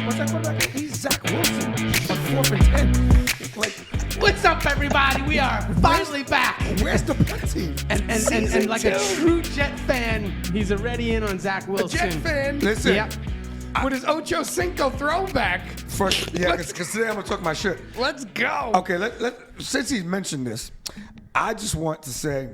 What's that quarterback? He's Zach Wilson on 4th and 10. Like, what's up, everybody? We are finally back. Where's the punt team? And like a true Jet fan, he's already in on Zach Wilson. A Jet fan? Listen. Yep. With his Ocho Cinco throwback. Because today I'm going to talk my shit. Let's go. Okay, since he's mentioned this, I just want to say,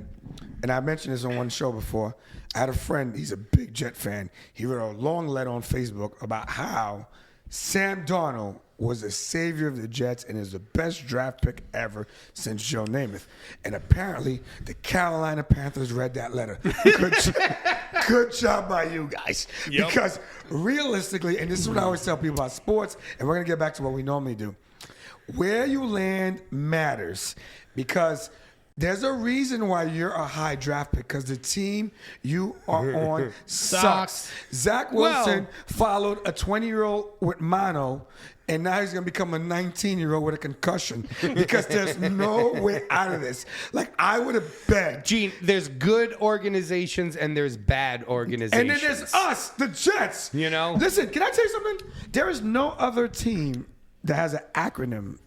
and I mentioned this on one show before, I had a friend, he's a big Jet fan. He wrote a long letter on Facebook about how Sam Darnold was the savior of the Jets and is the best draft pick ever since Joe Namath. And apparently, the Carolina Panthers read that letter. Good job by you guys. Yep. Because realistically, and this is what I always tell people about sports, and we're going to get back to what we normally do, where you land matters. Because there's a reason why you're a high draft pick, because the team you are on sucks. Zach Wilson followed a 20-year-old with mono, and now he's going to become a 19-year-old with a concussion because there's no way out of this. Like, I would have begged. Gene, there's good organizations and there's bad organizations. And then there's us, the Jets. You know? Listen, can I tell you something? There is no other team that has an acronym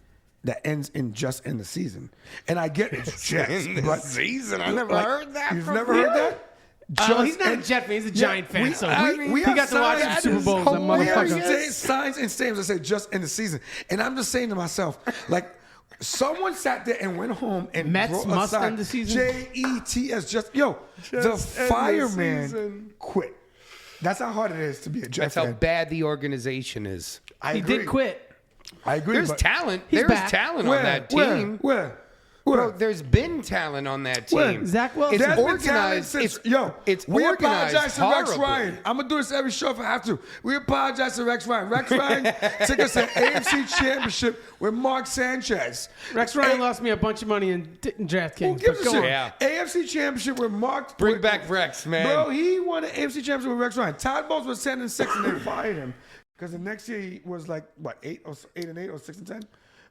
that ends in just in the season. And I get it's Jets. In the season? I never heard that. You've never heard that? He's not a Jet fan. He's a Giant fan. We got to watch some Super Bowls. We have signs and stamps that say just in the season. And I'm just saying to myself, like, someone sat there and went home and Mets must end the season. Jets, the fireman quit. That's how hard it is to be a Jet fan. That's how bad the organization is. He did quit. I agree. There's talent. There's talent on that team. Where? Bro, there's been talent on that team. Zach Wilson. It's organized. We apologize to Rex horribly. Ryan. I'm going to do this every show if I have to. We apologize to Rex Ryan. Rex Ryan took us an AFC championship with Mark Sanchez. Rex Ryan lost me a bunch of money in DraftKings. Who gives a shit? Yeah. AFC championship with Mark. Bring back Rex, man. Bro, he won an AFC championship with Rex Ryan. Todd Bowles was 10-6 and they fired him. Because the next year he was like, what, 8 and 8 or 6 and 10?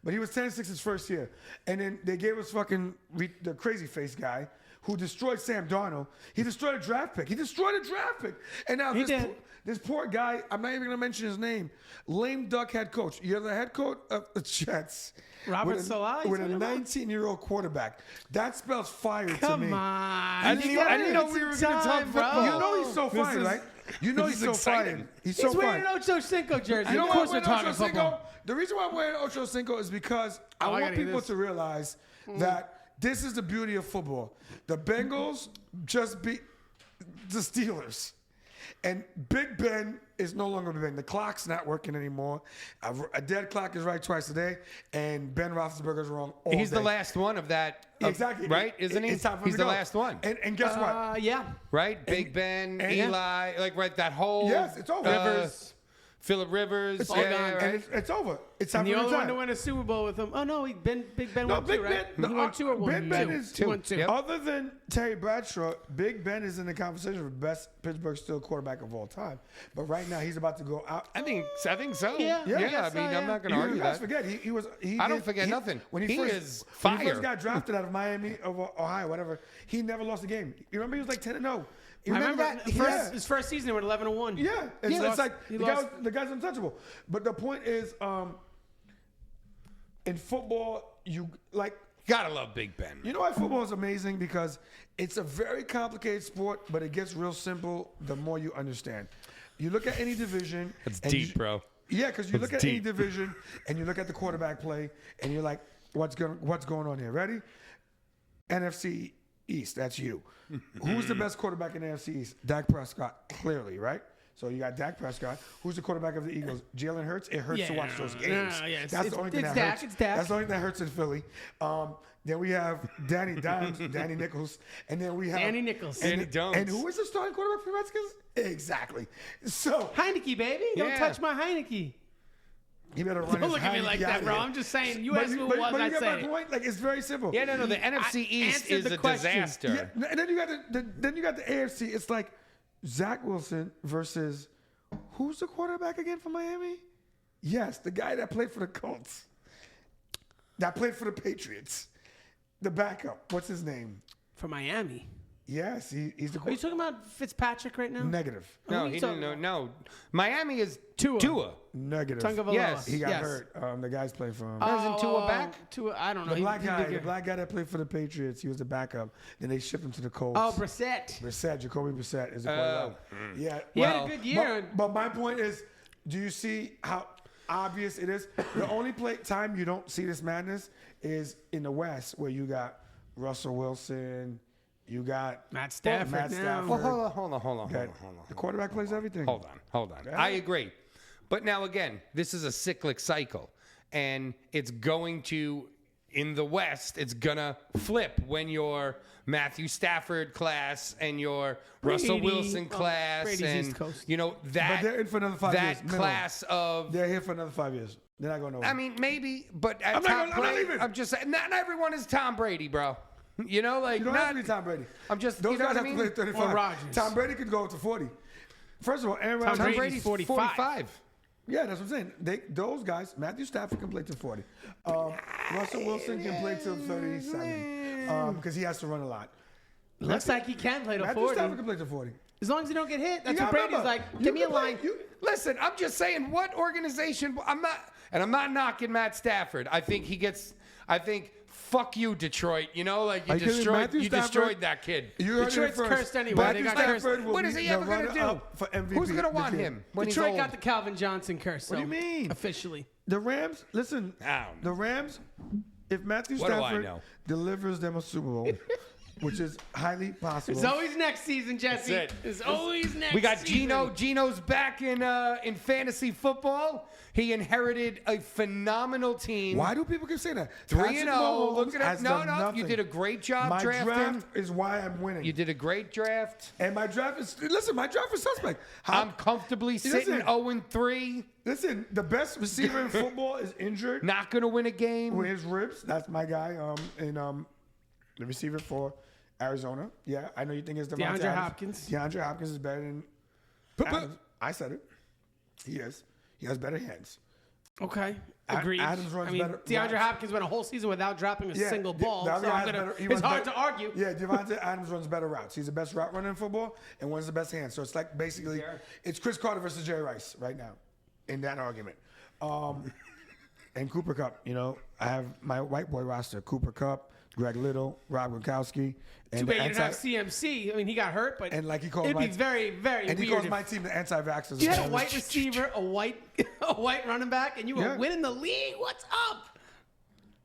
But he was 10-6 his first year. And then they gave us fucking the crazy face guy who destroyed Sam Darnold. He destroyed a draft pick. And now this poor guy, I'm not even going to mention his name, lame duck head coach. You're the head coach of the Jets. Robert Saleh? With a 19-year-old quarterback. That spells fire to me. Come on. I didn't know we were going to talk football. You know he's so fired, right? You know he's so fired. He's so wearing fired. an Ocho Cinco jersey. You know of course we're talking Ocho football. Cinco? The reason why I'm wearing Ocho Cinco is because I want people to realize that this is the beauty of football. The Bengals just beat the Steelers. And Big Ben is no longer Big Ben. The clock's not working anymore. A dead clock is right twice a day, and Ben Roethlisberger's wrong all He's day. the last one of that. Exactly. Right? Isn't he? It's time for him He's to the go. last one. And guess what? Yeah. Right? Big Ben, Eli, that whole. Yes, it's over. Rivers. Phillip Rivers. It's all over. gone. And it's over. It's time And the for only one to retire. win a Super Bowl with him. Oh, no, Big Ben won two, right? He won two or one? Big Ben is He won two. Yep. Other than Terry Bradshaw, Big Ben is in the conversation for best Pittsburgh Steelers quarterback of all time. But right now, he's about to go out. I think so. Yeah. Yeah. Yeah, I mean, I'm not going to argue You guys that. forget I don't forget nothing. When He first, is when he fire. first got drafted out of Miami, over Ohio, whatever, he never lost a game. You remember he was like 10-0. You I remember that? his first season, they were 11-1. Yeah, it's like the guy's untouchable. But the point is, in football, you like. Gotta love Big Ben. You know why football is amazing? Because it's a very complicated sport, but it gets real simple the more you understand. You look at any division. That's deep, bro. Yeah, because you look at any division and you look at the quarterback play and you're like, what's going on here? Ready? NFC East, that's you. Who's the best quarterback in the NFC East? Dak Prescott, clearly, right? So you got Dak Prescott. Who's the quarterback of the Eagles? Jalen Hurts. It hurts to watch those games. That's the only thing that hurts. It's Dak. That's the only thing that hurts in Philly. Then we have Danny Dimes, Danny Nichols, and then we have Danny Nichols. Danny Jones. And who is the starting quarterback for the Redskins? Exactly. So Heineke, baby. Don't touch my Heineke. he better run. Don't look at me like that, bro. I'm just saying. You asked me what was, I I'd get say my point. Like, it's very simple. Yeah, no. The NFC East is a disaster. Yeah, and then you got the AFC. It's like Zach Wilson versus who's the quarterback again for Miami? Yes, the guy that played for the Colts, that played for the Patriots, the backup. What's his name? for Miami. Yes, he's the Are you talking about Fitzpatrick right now? negative. No, are he you didn't know. talking No, Miami is Tua. Tua. Negative. Tagovailoa. Yes. He got Yes. hurt. The guy's playing for him. Isn't Tua back? Tua, I don't know. the black He guy, did the good. black guy that played for the Patriots, he was the backup. Then they shipped him to the Colts. Oh, Brissett. Brissett, Jacoby Brissett is the quarterback. Yeah, He Well, had a good year. But my point is, do you see how obvious it is? The only time you don't see this madness is in the West, where you got Russell Wilson, you got Matt Stafford Matt now. Stafford. Well, hold on. The quarterback plays everything. Hold on. Yeah. I agree. But now again, this is a cyclic cycle. And it's going to, in the West, it's going to flip when your Matthew Stafford class and your Russell Brady. Wilson Oh, class Brady's and, East Coast. you know, that, But they're in for another 5 years. that minimum. class of... They're here for another 5 years. They're not going nowhere. I mean, maybe, but at I'm not Tom gonna- I'm not Brady, leaving. I'm just saying, not everyone is Tom Brady, bro. You know, like, you don't not... have to be Tom Brady. I'm just, Those you know guys what I have mean? to play 35. Or Rodgers. Tom Brady could go to 40. First of all, Aaron Rodgers. Tom Tom Brady's Brady's 45. 45. Yeah, that's what I'm saying. Those guys, Matthew Stafford can play to 40. Russell Wilson can play till 37 because he has to run a lot. Looks like he can play to Matthew 40. Stafford can play to 40. As long as you don't get hit. That's You what gotta Brady's remember, like. you Give me a can play- line. Listen, I'm just saying, what organization? I'm not knocking Matt Stafford. I think, fuck you, Detroit. You know, like Are you kidding me? Matthew you Stafford- destroyed that kid. You heard it Detroit's first. cursed anyway. Matthew They got Stafford cursed. will What is be he the ever gonna runner-up do? for MVP? Who's gonna the want kid. him when Detroit he's got old? the Calvin Johnson curse. What do you so mean? Officially. The Rams, listen, I don't know. the Rams, if Matthew What do I Stafford know? delivers them a Super Bowl, which is highly possible. It's always next season, Jesse. That's it. It's always next We got season. Gino. Gino's back in fantasy football. He inherited a phenomenal team. Why do people keep saying that? 3-0. Look at it. has No, done no. nothing. You did a great job My drafting. draft is why I'm winning. You did a great draft. And my draft is, listen, my draft is suspect. How- I'm comfortably sitting Listen. 0-3. Listen, the best receiver in football is injured Not gonna win a game. with his ribs. That's my guy. The receiver for Arizona. Yeah, I know you think it's Devontae DeAndre Adams. Hopkins. DeAndre Hopkins is better than Adams. I said it. He is. He has better hands. Okay. Agreed. Adams runs I mean, better DeAndre routes. Hopkins went a whole season without dropping a Yeah, single ball. the So other guy I'm has gonna, better- he it's runs hard better- to argue. Yeah, Devontae Adams runs better routes. He's the best route runner in football and one of the best hands. So it's like basically, it's Chris Carter versus Jerry Rice right now in that argument. And Cooper Kupp, you know, I have my white boy roster: Cooper Kupp, Greg Little, Rob Gronkowski, and Too bad you the didn't have CMC. I mean, he got hurt, but And like he calls it'd my- be very, very and he weird. calls my team the anti-vaxxers. You had a white receiver, a white running back, and you were Yeah. winning the league. What's up?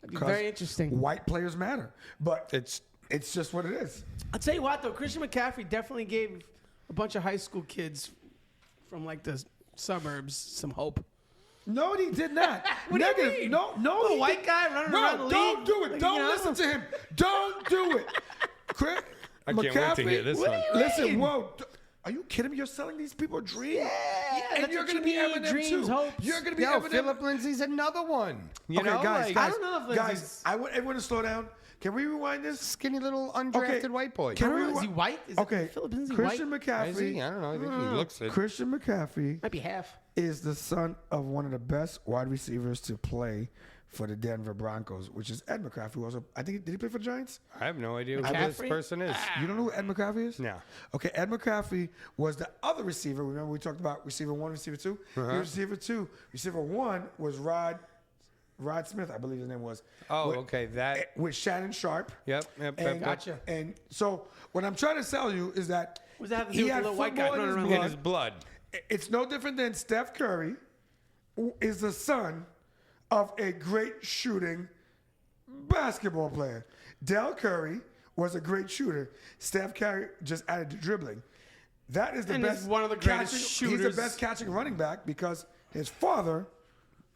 That'd be 'Cause very interesting. White players matter, but It's it's just what it is. I'll tell you what, though, Christian McCaffrey definitely gave a bunch of high school kids from like the suburbs some hope. No, he did not. What do you Negative. mean? No, A he white did- guy running no, around the don't league? do it. Like, Don't you know? listen to him. Don't do it. Chris, I can't wait to hear this What one. do you Listen, mean? whoa. Are you kidding me? You're selling these people a dream? Yeah, and that's you're what going to you be need, Eminem dreams, too. hopes. You're going to be Yo, Eminem. Philip Lindsay's another one. You Okay, know, guys, like, guys, I don't know if guys, Lindsay's- I want everyone to slow down. Can we rewind this? skinny little undrafted white boy. Can I don't we know, is he rewi- white? Is Okay, Philip Lindsay Christian white? McCaffrey. Is he? I don't know. I think he looks it. Christian McCaffrey Might be half. is the son of one of the best wide receivers to play for the Denver Broncos, which is Ed McCaffrey. Who also, I think, did he play for the Giants? I have no idea who this McCaffrey? person is. You don't know who Ed McCaffrey is? No. Okay, Ed McCaffrey was the other receiver. Remember we talked about receiver one, receiver two? He was receiver two. Receiver one was Rod Smith, I believe his name was. Oh, With- okay, that- With Shannon Sharp. Yep. And, Gotcha. And so what I'm trying to tell you is that What does that have to do he with the had little white guy football in running his around? In his blood. blood. It's no different than Steph Curry, who is the son of a great shooting basketball player. Del Curry was a great shooter. Steph Curry just added to dribbling. That is the And best. is one of the greatest He's shooters. the best catching running back because his father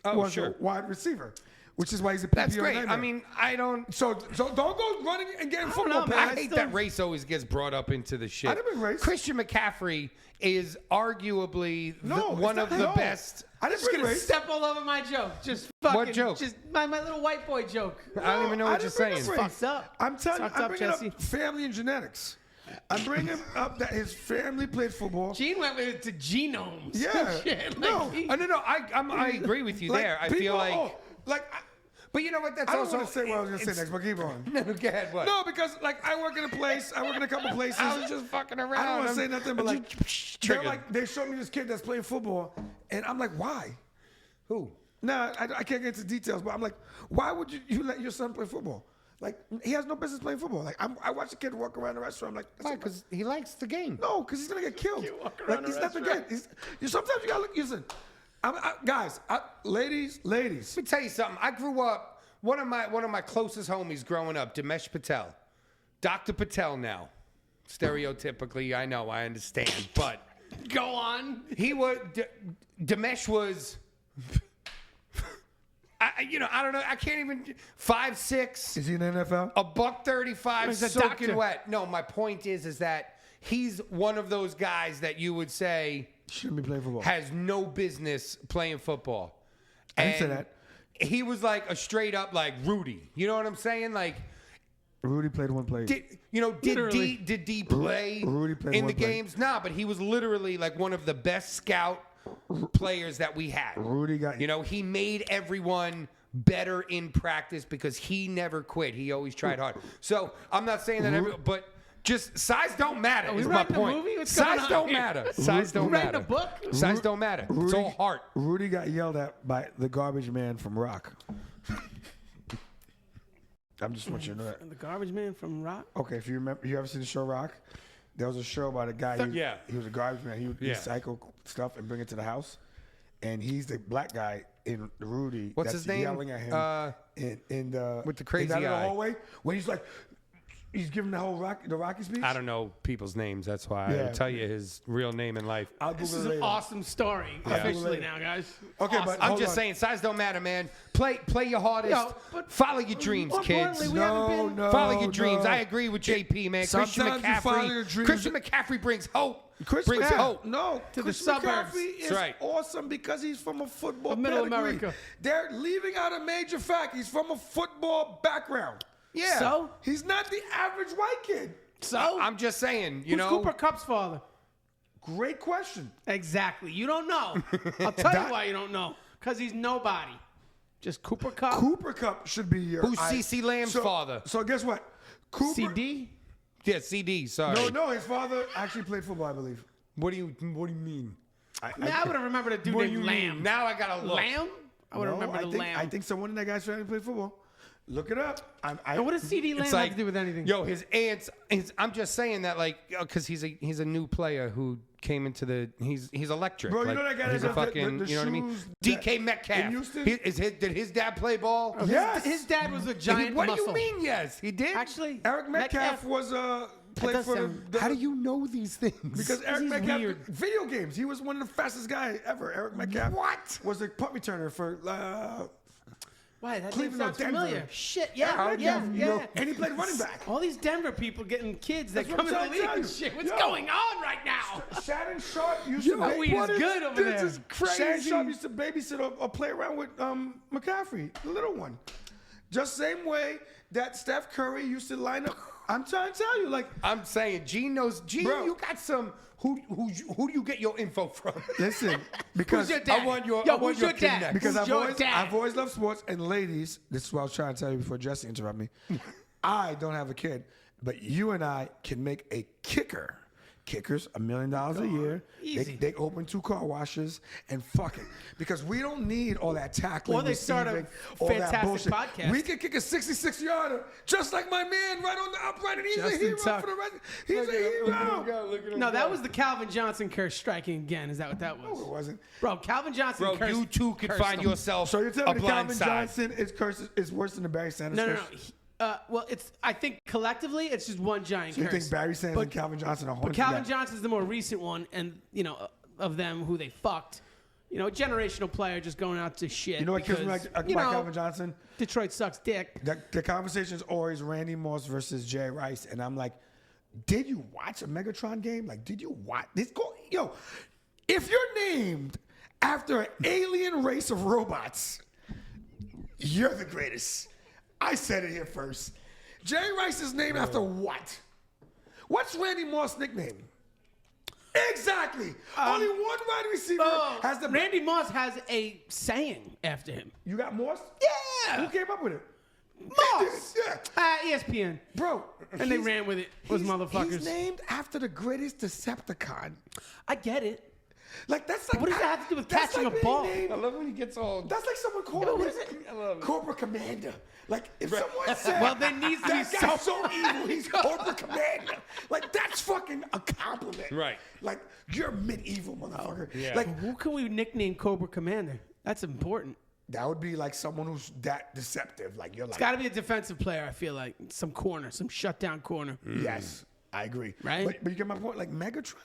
Oh, was sure. a wide receiver, which is why he's a PPR That's great. nightmare. I mean, I don't. so don't go running and getting don't football know, man. I pads. hate still- that race always gets brought up into the shit. I didn't bring race. Christian McCaffrey is arguably No, it's one not- of the no. best. I didn't bring race. Step all over my joke. Just fucking. What joke? Just my little white boy joke. I don't even know what you're didn't bring saying. up race. Fucked up. I'm telling you, Fucked I'm up, bringing Jesse. up family and genetics. I'm bringing up that his family played football. Gene went with it to genomes. Yeah. Shit, No. like he- No, I agree with you Like, there. I people- feel like, oh, like But you know what? That's I don't also want to say what I was gonna say next, but keep on. No, go ahead. What? No, because like I work in a place. I work in a couple places. I was just fucking around. I don't want to say nothing, but like Triggered. they showed me this kid that's playing football, and I'm like, why? Who? Nah, I can't get into details, but I'm like, why would you let your son play football? Like he has no business playing football. Like I watch a kid walk around the restaurant. I'm like, Why? Because he likes the game. no, because he's gonna get killed. You walk Like around he's a not the restaurant. kid. Sometimes you gotta look. Listen, guys, ladies. Let me tell you something. I grew up. One of my closest homies growing up, Dinesh Patel, Dr. Patel now. Stereotypically, I know, I understand, but Go on. he was. Dinesh was. I don't know. I can't even. 5'6". Is he in the NFL? $135, He's a soaking doctor. wet. No, my point is that he's one of those guys that you would say Shouldn't be playing football. has no business playing football. I didn't say And that. He was like a straight up like Rudy. You know what I'm saying? Like, Rudy played one play. did Literally. D play Rudy played in one the play. games? Nah, but he was literally like one of the best scout players that we had. Rudy got He made everyone better in practice because he never quit. He always tried hard. So I'm not saying that but just size don't matter we is my writing a point. movie? What's Size going on don't here? matter. Size don't writing matter. a book? Size don't matter. It's all heart. Rudy got yelled at by the garbage man from Rock. I'm just want you to know that. And the garbage man from Rock. Okay, if you remember, you ever seen the show Rock? There was a show about a guy. Yeah. He was a garbage man. He would Yeah. recycle stuff and bring it to the house. And he's the black guy in Rudy. What's that's his name? Yelling at him in the with the crazy in the eye. hallway when he's like, he's giving the whole Rocky speech. I don't know people's names. That's why Yeah. I tell you his real name in life. I'll This Google is it an later. awesome story. Yeah. Officially now, guys. Okay, Awesome. but I'm hold just on. saying, size don't matter, man. Play your hardest. Yo, but follow your dreams, more kids. importantly, we haven't been- No, Follow your dreams. no. I agree with JP, man. Christian Sometimes you follow your McCaffrey. dreams. Christian McCaffrey brings hope. Christian brings McCaffrey- hope. No, To the Christian suburbs. McCaffrey is That's right. awesome because he's from a football Of middle pedigree. America. They're leaving out a major fact. He's from a football background. Yeah. So? He's not the average white kid. So I'm just saying, who's Cooper Cup's father? Great question. Exactly. You don't know. I'll tell you why you don't know. Because he's nobody. Just Cooper Cup. Cooper Cup should be your. Who's CeCe Lamb's father? So guess what? Cooper. CD. Yeah, CD. Sorry. No, his father actually played football, I believe. What do you mean? I would have remembered a dude What do named you Lamb. mean? Now I gotta look. Lamb? I would have No, remembered the Lamb. I think someone in that guy's family played football. Look it up. And what does CD Lamb It's have like to do with anything? Yo, his aunts. I'm just saying that, like, because he's a new player who came into the. He's electric. Bro, you like, know that guy He's that a does fucking. the You know what I mean? shoes DK in Metcalf. Houston? Did his dad play ball? Yes. His dad was a giant What muscle. do you mean? Yes, he did. Actually, Eric Metcalf was played does for sound- the How do you know these things? because Eric he's Metcalf weird. video games. He was one of the fastest guys ever. Eric Metcalf. What? Was a punt returner for Why? That name Cleveland sounds or Denver. familiar. Shit, Eric yeah. Metcalf, and he played running back. All these Denver people getting kids that That's come what in I'm the trying league to and tell you. shit. What's Yo. going on right now? Shannon Sharp used Yo, to. weed is good over there. This is crazy. Shannon Sharp used to babysit or play around with McCaffrey, the little one. Just same way that Steph Curry used to line up. I'm trying to tell you, like, I'm saying, Gene knows. Gene, Bro. you got some. Who do you get your info from? listen, because Who's your dad? I want your. Yo, I want who's your your dad? connect. because Who's your dad? I've always loved sports, and ladies, this is what I was trying to tell you before Jesse interrupted me. I don't have a kid, but you and I can make a kicker. Kickers, $1 million a year. Easy. They open 2 car washes and fuck it. Because we don't need all that tackling, Or they start a receiving, all that fantastic bullshit. podcast. We can kick a 66-yarder just like my man right on the upright, and he's Justin a hero Tuck. for the rest. He's a hero. No, that was the Calvin Johnson curse striking again. Is that what that No, it was? wasn't. Bro, Calvin Johnson Bro, cursed. you too could cursed find him. yourself So you're telling a me that blind Calvin side. Johnson is worse than the Barry Sanders No. curse? Well, I think collectively it's just one giant So you curse. think Barry Sanders and Calvin Johnson are But haunting Calvin that? Johnson's the more recent one, and of them who they fucked. A generational player just going out to shit. You know what kills me because, about Calvin Johnson? Detroit sucks dick. The conversation is always Randy Moss versus Jay Rice, and I'm like, did you watch a Megatron game? Like, did you watch this? If you're named after an alien race of robots, you're the greatest. I said it here first. Jay Rice is named after what? What's Randy Moss' nickname? Exactly. Only one wide receiver has the. Randy Moss has a saying after him. You got Moss? Yeah. Who came up with it? Moss. Yeah. ESPN. Bro. And they ran with it. Those motherfuckers. He's named after the greatest Decepticon. I get it. Like, that's like. What does that have to do with that's catching like a being ball? named- I love when he gets all. That's like someone calling what me is it? I love it. Cobra Commander. Like, if someone said, Well, there needs to be that guy's so evil, he's Cobra Commander. Like, that's fucking a compliment. Right. Like, you're medieval, motherfucker. Yeah. Like, Who can we nickname Cobra Commander? That's important. that would be like someone who's that deceptive. Like, you're like, It's got to be a defensive player, I feel like. Some corner, some shutdown corner. yes, I agree. Right? But you get my point. Like, Megatron.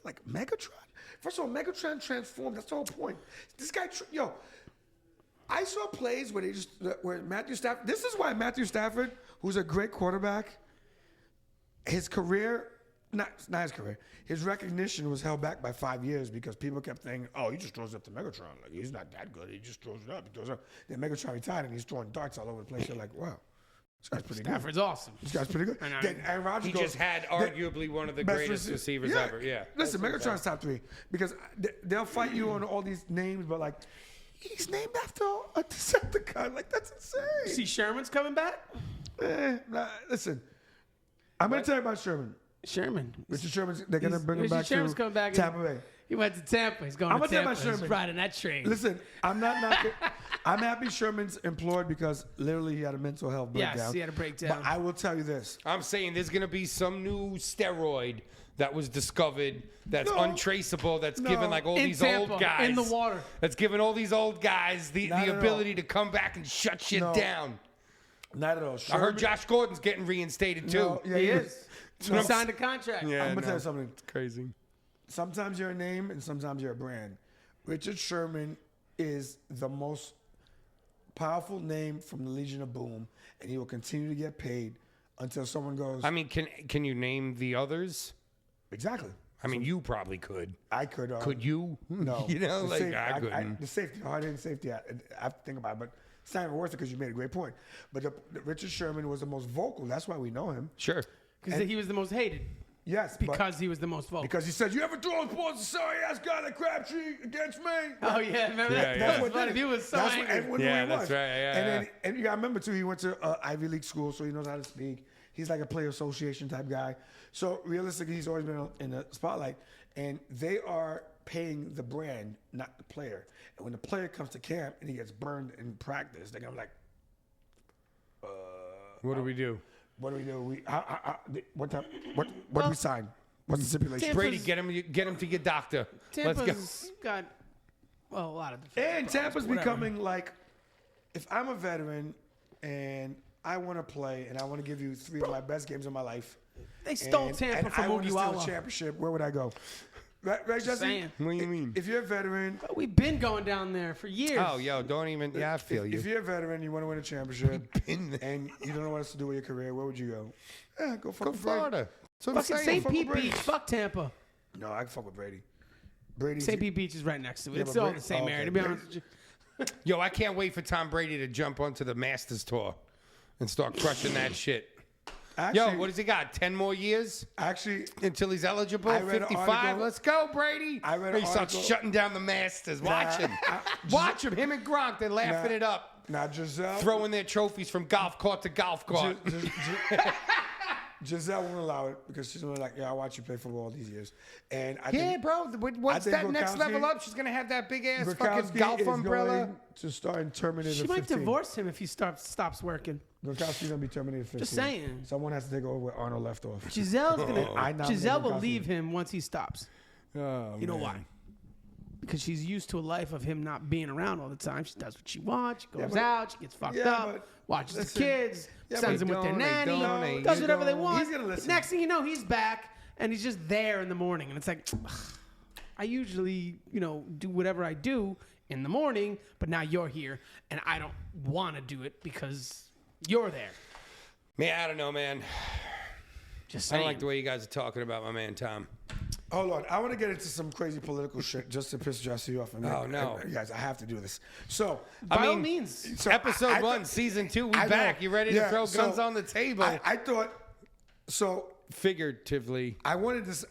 First of all, Megatron transformed. That's the whole point. This guy, I saw plays where Matthew Stafford. This is why Matthew Stafford, who's a great quarterback, his career, not his career, his recognition was held back by 5 years because people kept saying, "Oh, he just throws up to Megatron. Like, he's not that good. He just throws it up. He throws it up." Then Megatron retired and he's throwing darts all over the place. You're like, "Wow, this guy's pretty good. Stafford's awesome. This guy's pretty good." I know. Then Aaron Rodgers He goes, just had arguably one of the best greatest receivers ever. Yeah. Listen, Megatron's top 3 because they'll fight you on all these names, but like, he's named after a Decepticon. Like, that's insane. See, Sherman's coming back? Listen, I'm going to tell you about Sherman. Sherman. Richard Sherman's, they're going to bring him Richard back Sherman's to coming back. Tampa Bay. He went to Tampa. He's going I'm to gonna tell you Tampa. about He's Sherman. riding that train. Listen, I'm not knocking. I'm happy Sherman's employed because literally he had a mental health breakdown. Yes, he had a breakdown. But I will tell you this. I'm saying there's going to be some new steroid that was discovered that's No. untraceable, that's No. given like all In these Tampa, old guys. in the water. That's given all these old guys the Not at all. ability to come back and shut shit No. down. Not at all. I Sherman, heard Josh Gordon's getting reinstated too. No, yeah, he is. He No. signed a contract. Yeah, I'm gonna no. tell you something. It's crazy. Sometimes you're a name and sometimes you're a brand. Richard Sherman is the most powerful name from the Legion of Boom, and he will continue to get paid until someone goes. I mean, can you name the others? Exactly. I mean, you probably could. I could. Could you? No. You know, The like safety- I couldn't. the safety, hard-hitting safety, I have to think about it, but it's not even worth it because you made a great point. But the Richard Sherman was the most vocal. That's why we know him. Sure. Because he was the most hated. Yes, Because he was the most vocal. because he said, "You ever throw balls to sorry-ass guy like Crabtree against me?" Oh, yeah. Remember Yeah, that? yeah. That was funny. He was so That's what angry. everyone knew Yeah, he that's was. right, yeah, and then, and you got to remember too, he went to Ivy League school, so he knows how to speak. He's like a player association type guy. So realistically, he's always been in the spotlight, and they are paying the brand, not the player. And when the player comes to camp and he gets burned in practice, they're gonna be like, What do we do? "What do we do? What do we sign? What's the stipulation?" Tampa's- Brady, get him to your doctor. Let's go. Tampa's got, well, a lot of defense. And Tampa's Whatever. becoming like, if I'm a veteran and I want to play and I want to give you 3 of my best games of my life, They stole and Tampa I from want to steal a Mugiwara. championship, where would I go? Right, Jesse? saying. What do you mean? If you're a veteran, We've been going down there for years. Oh, yo, don't even. Yeah, I feel you. if you're a veteran, you want to win a championship, been there. and you don't know what else to do with your career, where would you go? Yeah, go fuck Go with Brady. Florida. That's what I'm Fucking saying. St. Pete fuck with Beach. Brady. Fuck Tampa. No, I can fuck with Brady. Brady. St. Pete Beach is right next to it. Yeah, It's but all Brady- the same oh, okay. area, to be Brady- honest with you. Yo, I can't wait for Tom Brady to jump onto the Masters tour and start crushing that shit. Actually, Yo, what does he got? 10 more years Actually, until he's eligible? I read an 55? article- Let's go, Brady. I read an He starts article- shutting down the Masters. Watch him. Watch him. Him and Gronk, they're laughing it up. now Giselle. Throwing their trophies from golf court to golf court. Giselle won't allow it because she's gonna be like, "Yeah, I watch you play football all these years," and I Yeah, think bro. Once think that next Gronkowski- level up, she's going to have that big ass fucking Gronkowski golf is umbrella. going to start in Terminator She might 15. divorce him if he stops working. Gronkowski's gonna be Terminator 15. Just saying. Someone has to take over where Arnold left off. Giselle's I gonna. nominate Giselle will Gronkowski. leave him once he stops. Oh, You know why? Because she's used to a life of him not being around all the time. She does what she wants. She goes but- out. She gets fucked yeah, up. but Watches listen, the kids. yeah, Sends but them with their don't, nanny. don't, Does you whatever they don't. want. He's gonna listen. Next thing you know, he's back and he's just there in the morning. And it's like, I usually, do whatever I do in the morning, but now you're here and I don't want to do it because you're there. Man, I don't know, man. Just I saying. don't like the way you guys are talking about my man Tom. Hold on, I want to get into some crazy political shit just to piss Jesse off. And Oh, no. guys, I have to do this. So, By all mean, means. so Episode I 1, thought- season 2, we I know. back. You ready to Yeah, throw so guns on the table? I thought so. Figuratively. I wanted this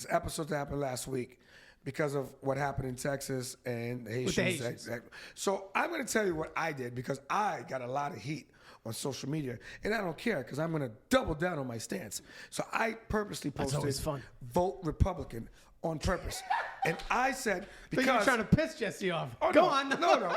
episode to happen last week because of what happened in Texas and the Haitians. Haitians. So I'm going to tell you what I did because I got a lot of heat on social media, and I don't care because I'm going to double down on my stance. So I purposely posted always fun. vote Republican on purpose. And I said, because... But you're trying to piss Jesse off. Oh, Go no, on. No.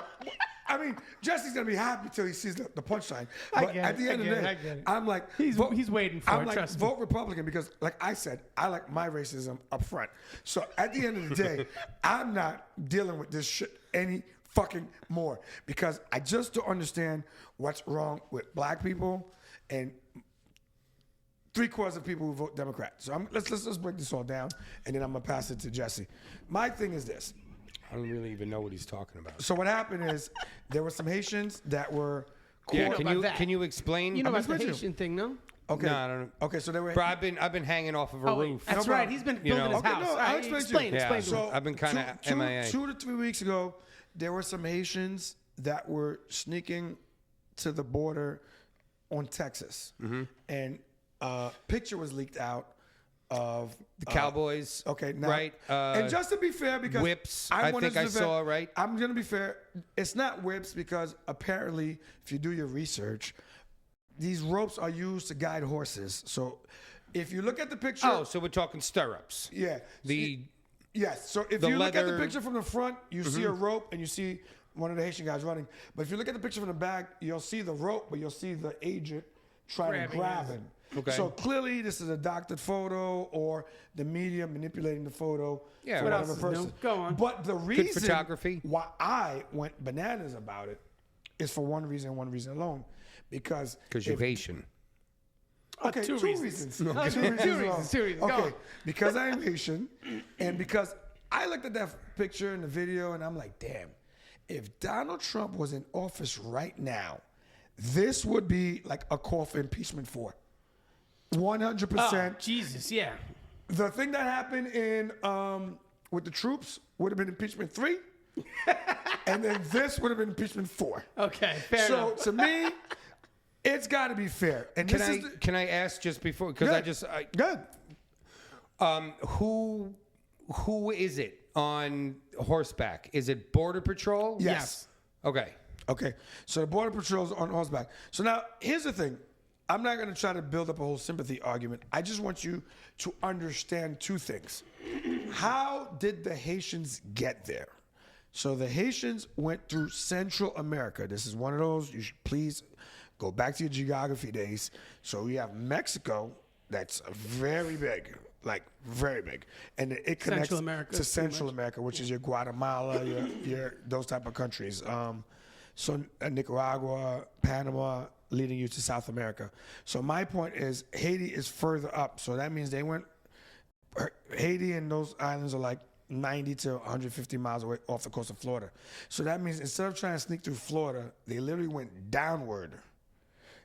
I mean, Jesse's going to be happy till he sees the punchline. But at the end of the day, I'm like... He's waiting for I'm it, like, trust me. vote Republican because, like I said, I like my racism up front. So at the end of the day, I'm not dealing with this shit any fucking more because I just don't understand what's wrong with black people and 3/4 of people who vote Democrat. So let's break this all down, and then I'm gonna pass it to Jesse. My thing is this. I don't really even know what he's talking about. So what happened is there were some Haitians that were caught. Yeah, can you explain? You know about the with you. Haitian thing, no? Okay. No, I don't know. Okay, so they were. Bro, I've been hanging off of a roof. That's No right. problem. He's been You building know. his Okay, house. no, All I'll right, explain to explain, you. explain. Yeah. to him. So I've been kind of MIA. 2 to 3 weeks ago, there were some Haitians that were sneaking to the border on Texas, and a picture was leaked out of The Cowboys. Okay, now, right? And just to be fair, because whips, I'm I one think of I the saw, right? I'm gonna be fair. It's not whips because apparently, if you do your research, these ropes are used to guide horses. So, if you look at the picture, Oh, so we're talking stirrups. yeah, The yes. So if the you look at the leather- picture from the front, you see a rope and you see one of the Haitian guys running. But if you look at the picture from the back, you'll see the rope, but you'll see the agent trying to grab him. Okay. So clearly, this is a doctored photo or the media manipulating the photo. Yeah, for what whatever else is new? person. Go on. But the reason photography. why I went bananas about it is for one reason alone, because you're if- Haitian. Okay, two two reasons. reasons. Okay, two reasons. Go Okay, on. because I am Haitian, and because I looked at that picture and the video, and I'm like, damn, if Donald Trump was in office right now, this would be like a call for impeachment for 100%. Oh, Jesus, yeah. The thing that happened in with the troops would have been impeachment 3, and then this would have been impeachment 4. Okay, fair So enough. to me, it's got to be fair. And Can this I is the, can I ask just before because good. who is it on horseback? Is it Border Patrol? Yes. Okay. Okay, so the Border Patrol's on horseback. So now, here's the thing. I'm not going to try to build up a whole sympathy argument. I just want you to understand two things. How did the Haitians get there? So the Haitians went through Central America. This is one of those. You should please go back to your geography days. So we have Mexico, that's very big, like very big, and it connects Central America, to pretty Central America, which is your Guatemala, your those type of countries. So Nicaragua, Panama, leading you to South America. So my point is Haiti is further up. So that means they went, Haiti and those islands are like 90 to 150 miles away off the coast of Florida. So that means instead of trying to sneak through Florida, they literally went downward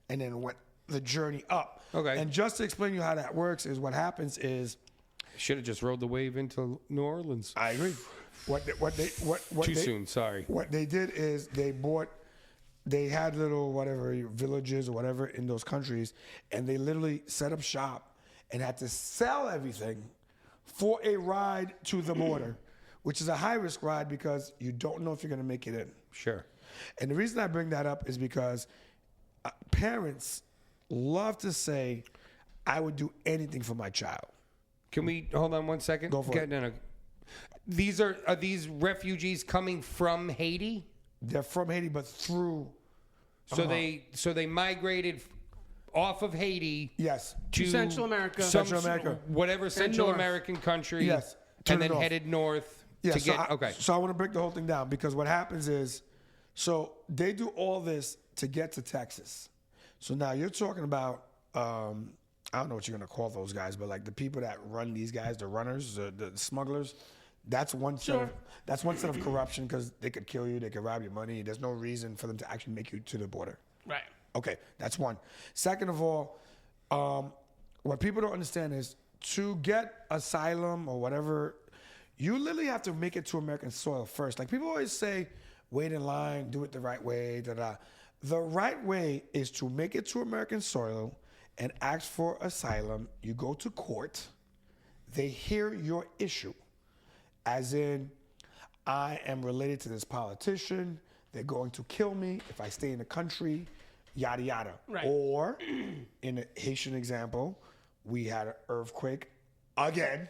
and then went the journey up. Okay. And just to explain to you how that works is what happens is, Should have just rode the wave into New Orleans. I agree. Too soon. Sorry. What they did is they had little whatever villages or whatever in those countries, and they literally set up shop and had to sell everything for a ride to the border, which is a high risk ride because you don't know if you're going to make it in. Sure. And the reason I bring that up is because parents love to say, "I would do anything for my child." Can we hold on 1 second? Go for it. No. These are these refugees coming from Haiti? They're from Haiti, but through. So they migrated off of Haiti. Yes. To Central America. Central America. Whatever Central north. American country. Yes, to And the then north. headed north Yeah, to get. Okay. So I want to break the whole thing down because what happens is, so they do all this to get to Texas. So now you're talking about, I don't know what you're going to call those guys, but like the people that run these guys, the runners, the smugglers, that's one set of, that's one set of corruption because they could kill you, they could rob your money. There's no reason for them to actually make you to the border. Right. Okay, that's one. Second of all, what people don't understand is to get asylum or whatever, you literally have to make it to American soil first. Like people always say, wait in line, do it the right way, da-da. The right way is to make it to American soil and ask for asylum. You go to court, they hear your issue. as in, I am related to this politician. They're going to kill me if I stay in the country, yada, yada. Right. Or, in a Haitian example, we had an earthquake again.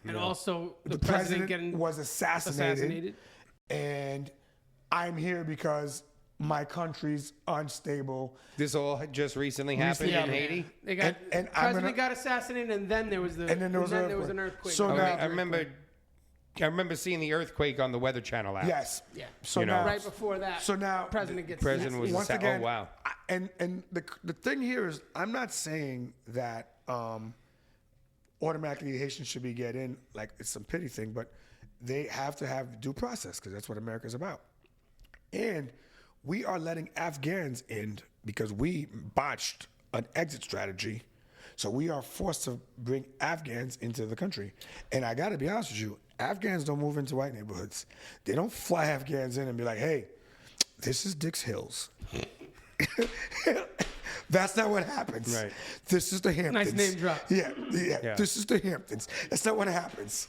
And also The president president getting was assassinated. And I'm here because my country's unstable. This all had just recently happened in Haiti. They got And president got assassinated, and then there was then there was an earthquake. So now, I remember seeing the earthquake on the Weather Channel app. yes. Yeah. So You know. now, Right before that, So now, president gets President was once oh again, wow. and the thing here is, I'm not saying that automatically Haitians should be get in, like it's some pity thing, but they have to have due process because that's what America's about. And we are letting Afghans in because we botched an exit strategy. So we are forced to bring Afghans into the country. And I got to be honest with you, Afghans don't move into white neighborhoods. They don't fly Afghans in and be like, hey, this is Dix Hills. That's not what happens. Right. This is the Hamptons. Nice name drop. Yeah. This is the Hamptons. That's not what happens.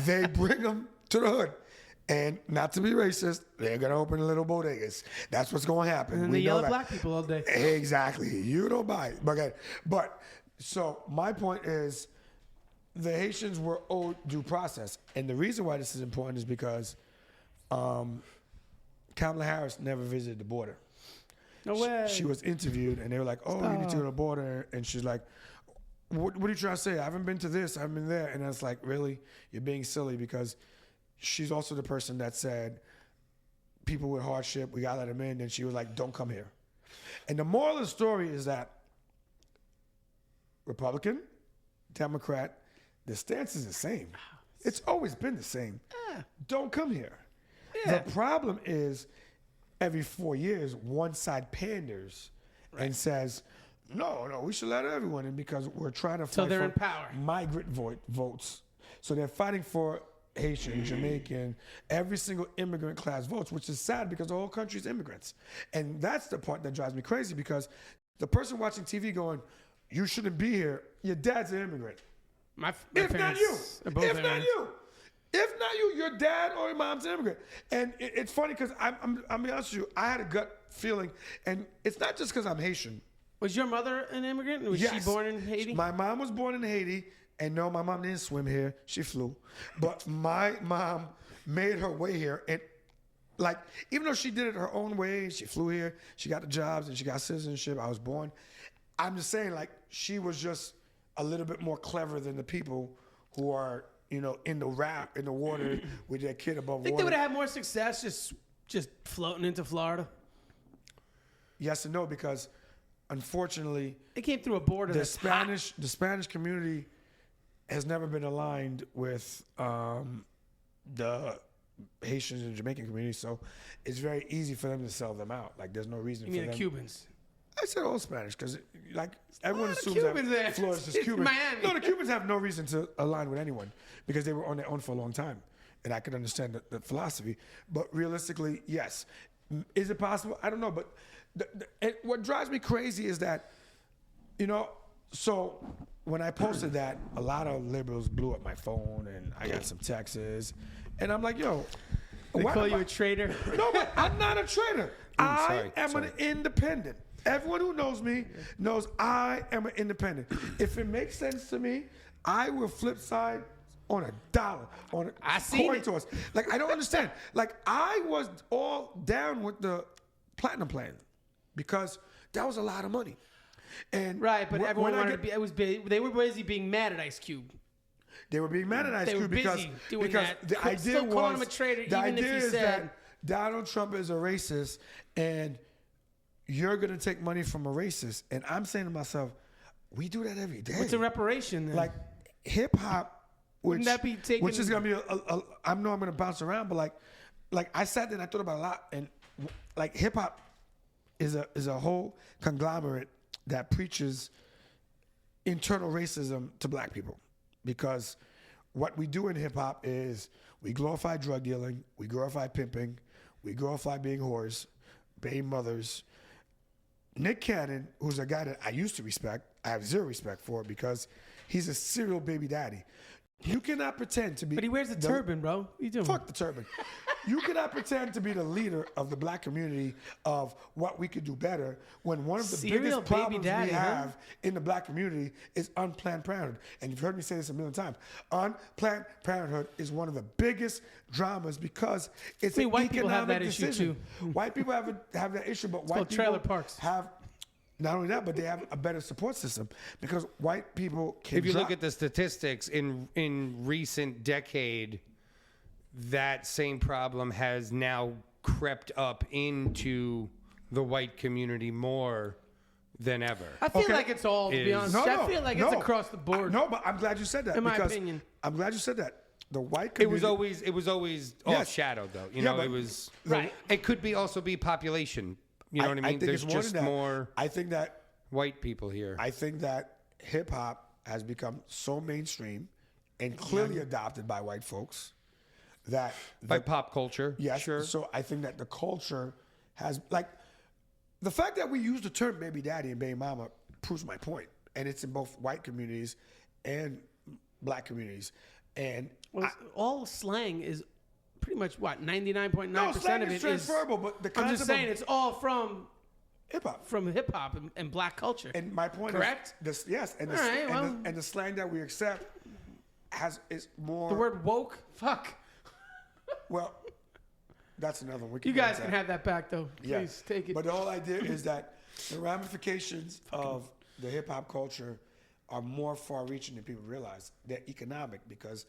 They bring them to the hood. And not to be racist, they're going to open little bodegas. That's what's going to happen. And they yell at black people all day. Exactly. You don't buy it. But so my point is, the Haitians were owed due process. And the reason why this is important is because Kamala Harris never visited the border. No way. She was interviewed, and they were like, "Oh, you need to go to the border," and she's like, "What are you trying to say? I haven't been to this. I haven't been there." And I was like, "Really? You're being silly," because she's also the person that said, "People with hardship, we gotta let them in." And she was like, "Don't come here." And the moral of the story is that Republican, Democrat, the stance is the same. It's always been the same. Don't come here. The problem is, every 4 years, one side panders and says, no, we should let everyone in because we're trying to fight they're for in power. migrant votes. So they're fighting for Haitian, Jamaican, every single immigrant class votes, which is sad because the whole country is immigrants. And that's the part that drives me crazy because the person watching TV going, you shouldn't be here, your dad's an immigrant. My If not you. parents are both If not immigrants. you. If not you, your dad or your mom's an immigrant. And it's funny because I'm being honest with you, I had a gut feeling, and it's not just because I'm Haitian. Was your mother an immigrant? Was she Yes. born in Haiti? My mom was born in Haiti, and no, my mom didn't swim here. She flew. But my mom made her way here, and like, even though she did it her own way, she flew here, she got the jobs, and she got citizenship. I was born. I'm just saying, like, she was just a little bit more clever than the people who are, in the water with their kid above I think water. they would have had more success just floating into Florida. Yes and no, because unfortunately, They came through a border the that's hot. Spanish community has never been aligned with the Haitians and Jamaican community, so it's very easy for them to sell them out. Like, there's no reason You for mean them. the Cubans? I said all Spanish because, like, everyone the assumes Cubans there. that Florida's just It's Cuban. Miami. No, the Cubans have no reason to align with anyone because they were on their own for a long time, and I could understand the philosophy. But realistically, yes, is it possible? I don't know. But and what drives me crazy is that, so when I posted that, a lot of liberals blew up my phone, and I got some texts, and I'm like, yo. They why call am you I- a traitor? No, but I'm not a traitor. I sorry, am an independent. Everyone who knows me knows I am an independent. If it makes sense to me, I will flip side on $1, on a I seen coin it. toss. Like, I don't understand. Like, I was all down with the platinum plan because that was a lot of money. And Right, but when everyone I wanted get- to be. It was big. They were busy being mad at Ice Cube. They were being mad at Ice They were Cube because, busy doing because that. the idea Still was calling him a traitor, the even if idea he is said- that Donald Trump is a racist and you're gonna take money from a racist. And I'm saying to myself, we do that every day. What's a reparation then? Like hip hop, which Wouldn't that be taken- which is gonna be I know I'm gonna bounce around, but like I sat there and I thought about it a lot, and like hip hop is a whole conglomerate that preaches internal racism to black people, because what we do in hip hop is we glorify drug dealing, we glorify pimping, we glorify being whores, being mothers. Nick Cannon, who's a guy that I used to respect, I have zero respect for because he's a serial baby daddy. You cannot pretend to be. But he wears a turban, bro. What you doing? Fuck the turban. You cannot pretend to be the leader of the black community of what we could do better when one of the Serial biggest baby problems daddy, we huh? have in the black community is unplanned parenthood. And you've heard me say this a million times. Unplanned parenthood is one of the biggest dramas because it's See, an white people have economic that issue, decision. too. White people have that issue, but white called people trailer parks. have. Not only that, but they have a better support system because white people can. If you drop. look at the statistics in recent decade, that same problem has now crept up into the white community more than ever. I feel Okay. like it's all, to be honest. I feel like it's across the board. No, but I'm glad you said that. In my because opinion. I'm glad you said that. The white It community. was always Yes. overshadowed though. You Yeah, know, but it was Right. It could be also be population. You know what I mean? think There's it's more just than that. more I think that white people here. I think that hip hop has become so mainstream and clearly adopted by white folks that By pop culture. yes. Sure. So I think that the culture has like the fact that we use the term baby daddy and baby mama proves my point, and it's in both white communities and black communities, and Well, all slang is pretty much what 99.9% slang of is it is. transferable, but the I'm concept just saying of it's all from hip hop. hip hop and black culture. And my point Correct? is, this, yes, and, All right, and the slang that we accept is more. the word woke, fuck. Well, that's another one. We You go guys into can that. have that back though. Yeah. Please take it. But the whole idea is that the ramifications of the hip hop culture are more far-reaching than people realize. They're economic because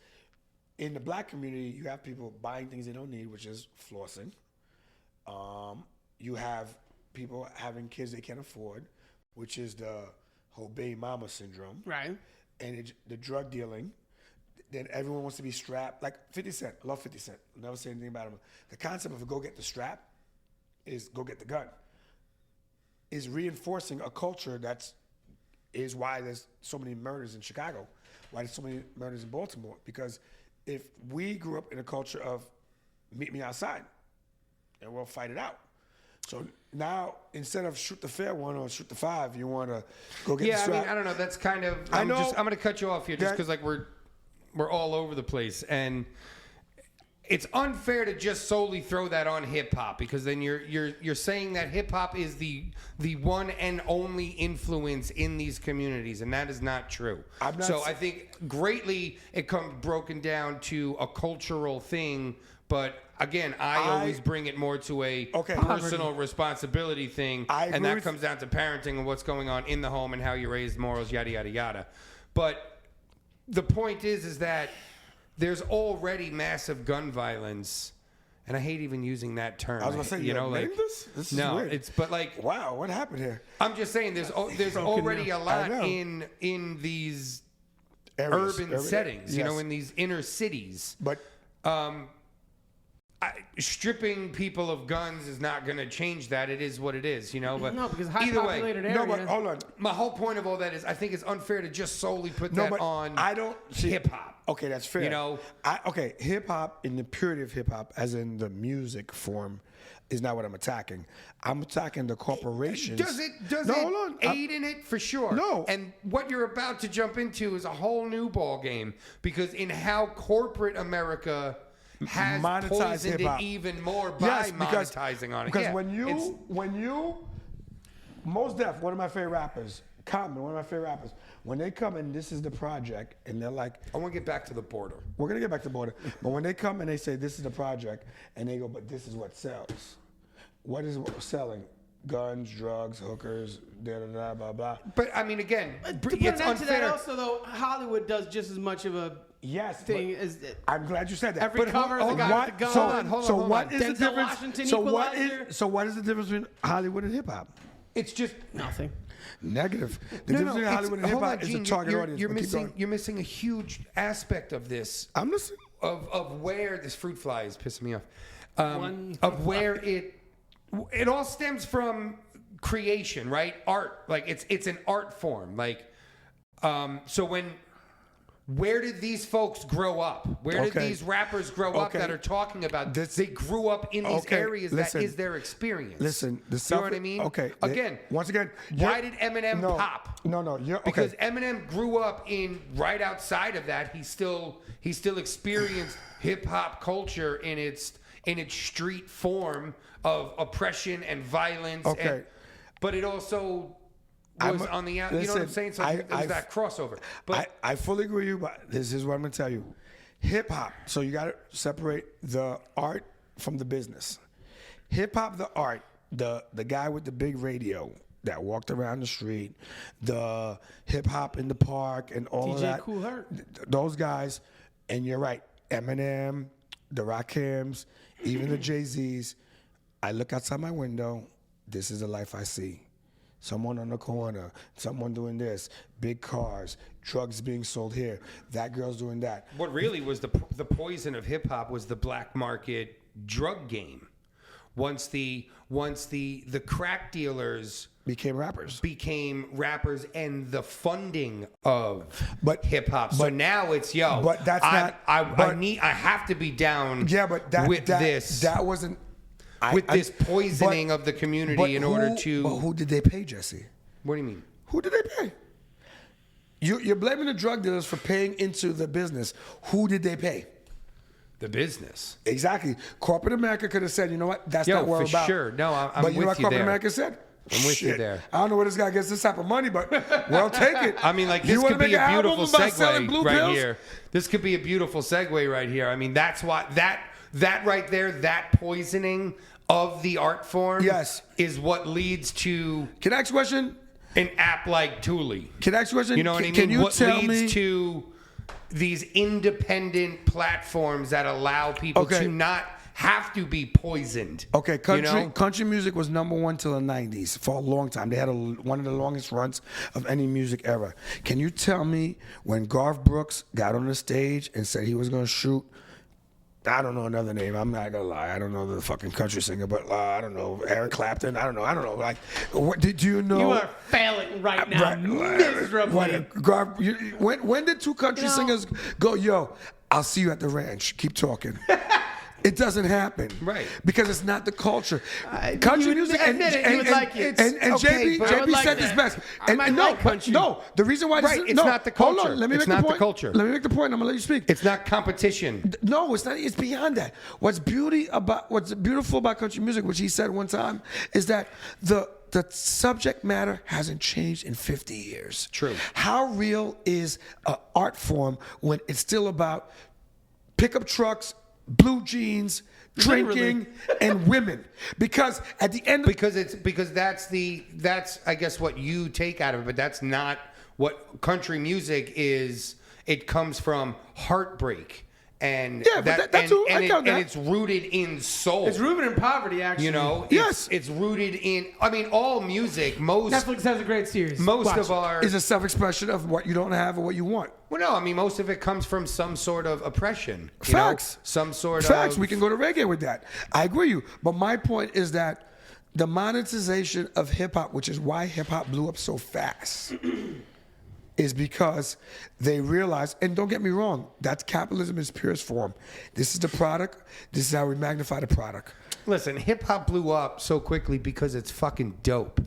in the black community, you have people buying things they don't need, which is flossing. You have people having kids they can't afford, which is the whole baby mama syndrome. Right. And the drug dealing. Then everyone wants to be strapped. Like 50 Cent. I love 50 Cent. I'll never say anything about him. The concept of go get the strap is go get the gun. Is reinforcing a culture is why there's so many murders in Chicago. Why there's so many murders in Baltimore. Because if we grew up in a culture of meet me outside and we'll fight it out. So now, instead of shoot the fair one or shoot the five, you want to go get the Yeah, I strap. mean, I don't know. That's kind of. I know. I'm going to cut you off here just That- because like we're all over the place, and it's unfair to just solely throw that on hip hop because then you're saying that hip hop is the one and only influence in these communities, and that is not true. I'm not So sa- I think greatly it comes broken down to a cultural thing, but. Again, I always bring it more to a personal responsibility thing, I and agree that with- comes down to parenting and what's going on in the home and how you raise morals, yada yada yada. But the point is that there's already massive gun violence, and I hate even using that term. I was gonna say, you know, like this is no, weird. it's but like Wow, what happened here? I'm just saying there's already a I lot know. in these Areas, urban settings, you know, yes. in these inner cities. But Stripping people of guns is not going to change that. It is what it is, you know. But No, because high either way, populated no, area. but hold on. my whole point of all that is I think it's unfair to just solely put No, that but on I don't see hip hop. Okay, that's fair. You know? Okay, hip hop in the purity of hip hop, as in the music form, is not what I'm attacking. I'm attacking the corporations. Does it hold on. aid in it? For sure. No. And what you're about to jump into is a whole new ball game because in how corporate America has Monetize poisoned hip-hop. it even more by Yes, because, monetizing on it. Because Yeah, when you, Mos Def, one of my favorite rappers, Common, one of my favorite rappers, when they come and this is the project, and they're like, I want to get back to the border. we're gonna get back to the border, but when they come and they say this is the project, and they go, but this is what sells. What is selling? Guns, drugs, hookers, da da da, blah blah. But I mean, again, to put it's an end to that unfair. also, though, Hollywood does just as much of a Yes, thing but as I'm glad you said that. every But cover is a guy what- with a gun. So, hold what on. is the Denzel difference? Washington So Equalizer? what is the difference between Hollywood and hip hop? It's just nothing. Negative. The difference between Hollywood and hip hold on, hop is the Gene, target you're, audience. You're But keep missing. going. You're missing a huge aspect of this. I'm listening. Of where this fruit fly is pissing me off. One Of where it all stems from creation, right? Art, like it's an art form. Like, so when where did these folks grow up? Where did Okay. these rappers grow up Okay. that are talking about This- they grew up in these Okay, areas listen. that is their experience? Listen, the you know what I mean? Okay. Again, once again, why did Eminem pop? No, you're okay. Because Eminem grew up in right outside of that. He still experienced hip hop culture in its street form of oppression and violence. Okay. But it also was on the out. You know what I'm saying? So there's that crossover. But I fully agree with you, but this is what I'm gonna tell you. Hip hop. So you gotta separate the art from the business. Hip hop, the art, the guy with the big radio that walked around the street, the hip hop in the park and all of DJ that. Kool Herc. Those guys, and you're right, Eminem, the Rakims, even the Jay-Z's. I look outside my window, this is the life I see. Someone on the corner, someone doing this, big cars, drugs being sold here, that girl's doing that. what really was the poison of hip hop was the black market drug game. Once the crack dealers Became rappers. became rappers and the funding of But- hip hop. So but- now it's but that's not- I but- have to be down Yeah, but that wasn't this poisoning of the community in order to. But who did they pay, Jesse? What do you mean? Who did they pay? You're blaming the drug dealers for paying into the business. Who did they pay? The business. Exactly. Corporate America could have said, you know what, that's Yo, not what we're for about. sure. No, I'm but you know with what you corporate there. America said? I'm with you Shit. there. I don't know where this guy gets this type of money, but we'll take it. I mean, like, You this wanna could be make a an album beautiful about selling blue segue right pills? here. This could be a beautiful segue right here. I mean, that's why that right there, that poisoning of the art form, Yes. is what leads to Can I ask you a question? an app like Thule. Can I ask you a question? You know what I mean? Can you what tell leads me? to these independent platforms that allow people Okay. to not have to be poisoned. Okay, you country know? music was number one till the 90s for a long time. They had one of the longest runs of any music era. Can you tell me when Garth Brooks got on the stage and said he was going to shoot, I don't know another name. I'm not going to lie. I don't know the fucking country singer, but I don't know, Eric Clapton. I don't know. Like, what did you know? You are failing right now, miserably. When did two country singers go, yo, I'll see you at the ranch. Keep talking. It doesn't happen. Right. Because it's not the culture. Country you music admit it, you would like it. and Okay, but I JB would like said this that. best. I might no, like country. no, the reason why this Right, is, it's no, not the hold culture. on, let me It's make not the the point. culture. Let me make the point. I'm gonna let you speak. It's not competition. No, it's not. It's beyond that. What's beautiful about country music, which he said one time, is that the subject matter hasn't changed in 50 years. True. How real is an art form when it's still about pickup trucks, blue jeans, drinking, and women? Because at the end of Because that's I guess what you take out of it, but that's not what country music is. It comes from heartbreak and Yeah, but that too, I count that. and it's rooted in soul. It's rooted in poverty, actually. You know, Yes. it's rooted in. I mean, all music. Most Netflix has a great series. most Watch of it. our is a self-expression of what you don't have or what you want. well, no, I mean, most of it comes from some sort of oppression. You Facts. know? Some sort Facts. of. We can go to reggae with that. I agree with you. But my point is that the monetization of hip hop, which is why hip hop blew up so fast, is because they realize, and don't get me wrong, that's capitalism in its purest form. This is the product. This is how we magnify the product. Listen, hip hop blew up so quickly because it's fucking dope.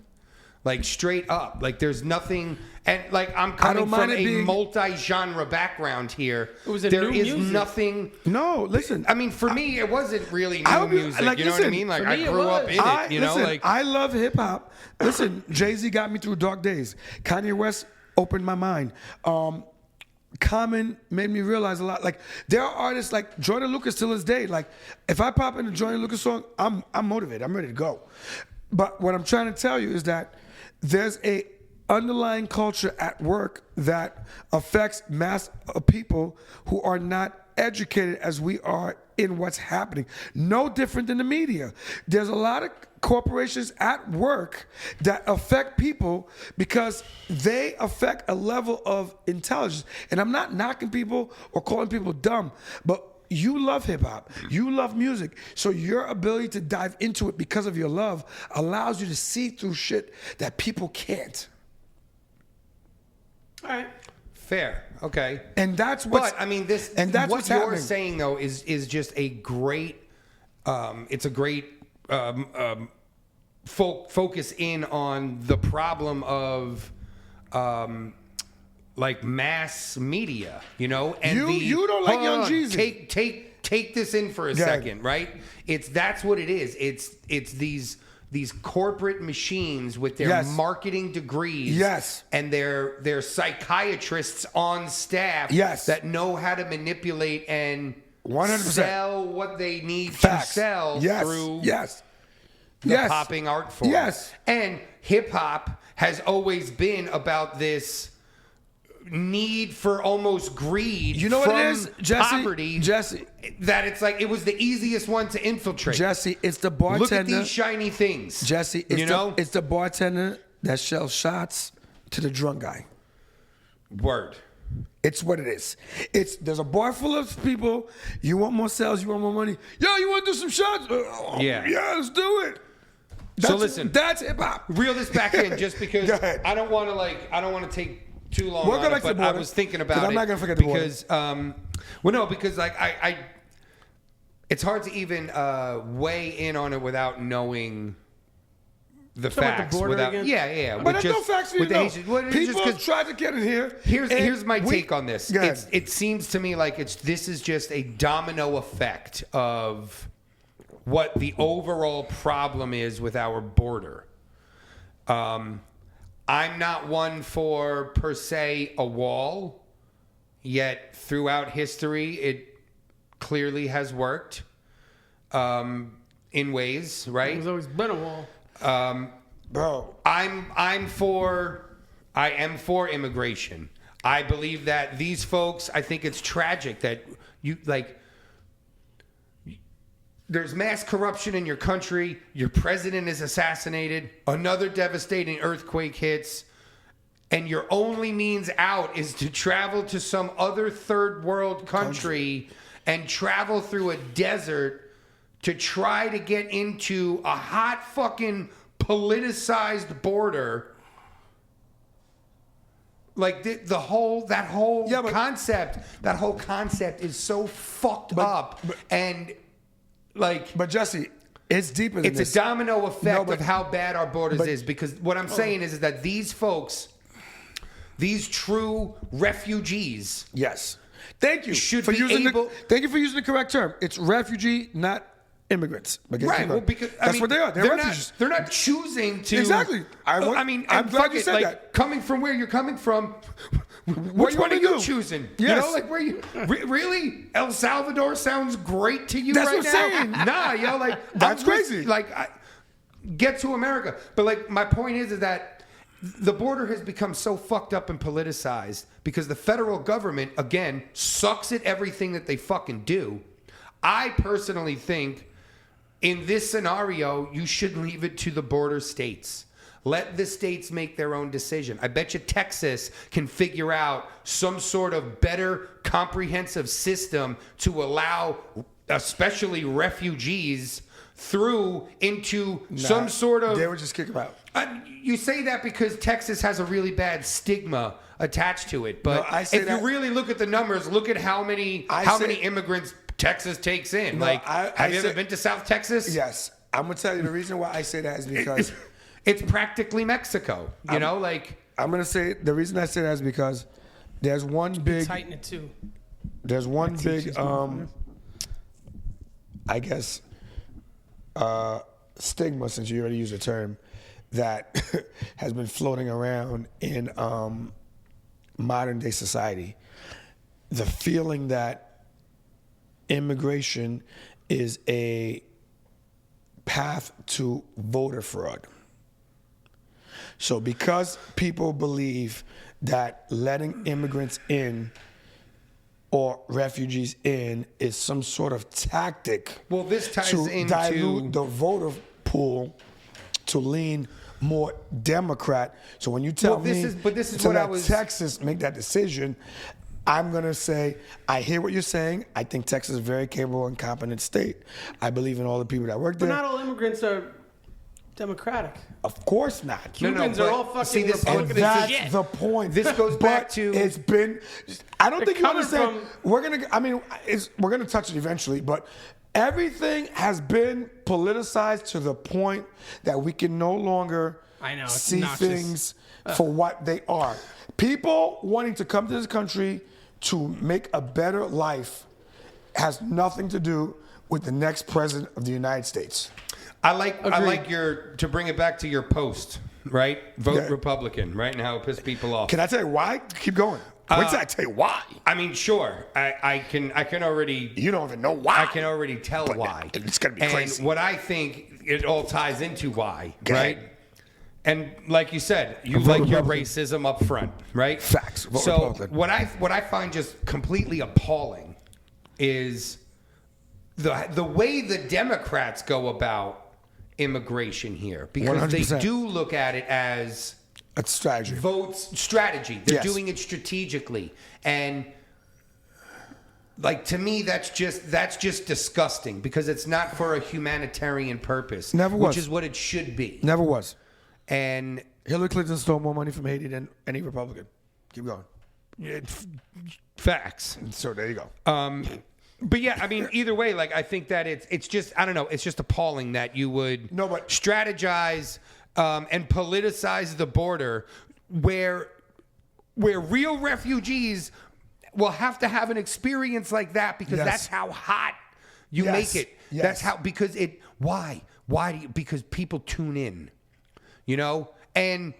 Like straight up. Like there's nothing, and like I'm coming don't mind from it a being- multi-genre background here. It was a There new is music. nothing. No, listen. I mean, for me, it wasn't really I new would be- music. like, you know what I listen, mean? Like for I me, it grew up was. in it. You know, listen, like I love hip hop. Listen, Jay-Z got me through dark days. Kanye West opened my mind. Common made me realize a lot. Like there are artists like Jordan Lucas till this day. Like if I pop in a Jordan Lucas song, I'm motivated. I'm ready to go. But what I'm trying to tell you is that there's a underlying culture at work that affects mass of people who are not educated as we are in what's happening. No different than the media. There's a lot of corporations at work that affect people because they affect a level of intelligence. And I'm not knocking people or calling people dumb, but you love hip hop, you love music, so your ability to dive into it because of your love allows you to see through shit that people can't. All right. Fair. Okay. And that's what's. But I mean, this. And that's what what's you're happening. saying though is just a great. It's a great focus in on the problem of. Like mass media, you know, and you don't like Young Jeezy. Take this in for a second, right? That's what it is. It's these corporate machines with their marketing degrees, and their psychiatrists on staff, that know how to manipulate and 100% sell what they need to sell through the popping art form. And hip hop has always been about this need for almost greed. You know what it is, Jesse? Poverty, Jesse, that it's like it was the easiest one to infiltrate. Jesse, it's the bartender. Look at these shiny things. Jesse, it's the bartender that sells shots to the drunk guy. Word. It's what it is. There's a bar full of people. You want more sales? You want more money? Yo, you want to do some shots? Yeah, let's do it. So listen, that's hip hop. Reel this back in, just because I don't want to take too long on it, but I was thinking about it. I'm not gonna forget the border. Because I it's hard to even weigh in on it without knowing the facts. But there's no facts for you to know. People tried to get in here. Here's my take on this. It seems to me like this is just a domino effect of what the overall problem is with our border. I'm not one for, per se, a wall, yet throughout history it clearly has worked in ways, right? There's always been a wall. Bro. I am for immigration. I believe that these folks, I think it's tragic that there's mass corruption in your country. Your president is assassinated. Another devastating earthquake hits. And your only means out is to travel to some other third world country and travel through a desert to try to get into a hot fucking politicized border. Like that whole concept is so fucked up. But Jesse, it's deeper than this. It's a domino effect of how bad our borders is. Because what I'm saying is that these folks, these true refugees, thank you for using the correct term. It's refugee, not immigrants. Right. Well, because that's what they are. They're refugees. They're not choosing to. Exactly. I'm glad you said that. Coming from where you're coming from. Which one are you choosing? Yes. You know, like where you really El Salvador sounds great to you that's right what now. I'm saying. Nah, yo, like that's crazy. Get to America. But like my point is that the border has become so fucked up and politicized because the federal government again sucks at everything that they fucking do. I personally think in this scenario you should leave it to the border states. Let the states make their own decision. I bet you Texas can figure out some sort of better comprehensive system to allow especially refugees through into some sort of... They would just kick them out. You say that because Texas has a really bad stigma attached to it. But if you really look at the numbers, look at how many immigrants Texas takes in. Have you ever been to South Texas? Yes. I'm going to tell you the reason why I say that is because... It's practically Mexico, you know. Like I'm gonna say the reason I say that is because there's one big. Tighten it too. There's one big, I guess, stigma, since you already used the term, that has been floating around in modern day society. The feeling that immigration is a path to voter fraud. So because people believe that letting immigrants in or refugees in is some sort of tactic this ties to into dilute the voter pool to lean more Democrat. So when you tell me to let Texas make that decision, I'm going to say, I hear what you're saying. I think Texas is a very capable and competent state. I believe in all the people that work there. But not all immigrants are democratic. Of course not. Cubans but are all fucking see, this- And Republican as that's shit. the point. This goes back to- it's been. I don't think you coming understand. from- We're gonna touch it eventually, but everything has been politicized to the point that we can no longer I know, it's see obnoxious. things for what they are. People wanting to come to this country to make a better life has nothing to do with the next president of the United States. I like to bring it back to your post, right? Vote Yeah. Republican, right? And how it pissed people off. Can I tell you why? Keep going. Wait till I tell you why. I mean, sure. I can already. You don't even know why. I can already tell why. It's gonna be and crazy. what I think it all ties into why, Go right? ahead. And like you said, you Vote like your Republican. racism up front, right? Facts. Vote So Republican. what I find just completely appalling is the way the Democrats go about immigration here, because 100%. they do look at it as That's strategy. votes strategy. They're Yes. doing it strategically, and like to me, that's just disgusting because it's not for a humanitarian purpose. Never was. Which is what it should be. Never was. And Hillary Clinton stole more money from Haiti than any Republican. Keep going. facts. So there you go. But yeah, I mean, either way, like I think that it's just I don't know, it's just appalling that you would No, but- strategize and politicize the border where real refugees will have to have an experience like that because Yes. that's how hot you Yes. make it. Yes. That's how because it why do you, because people tune in, you know, and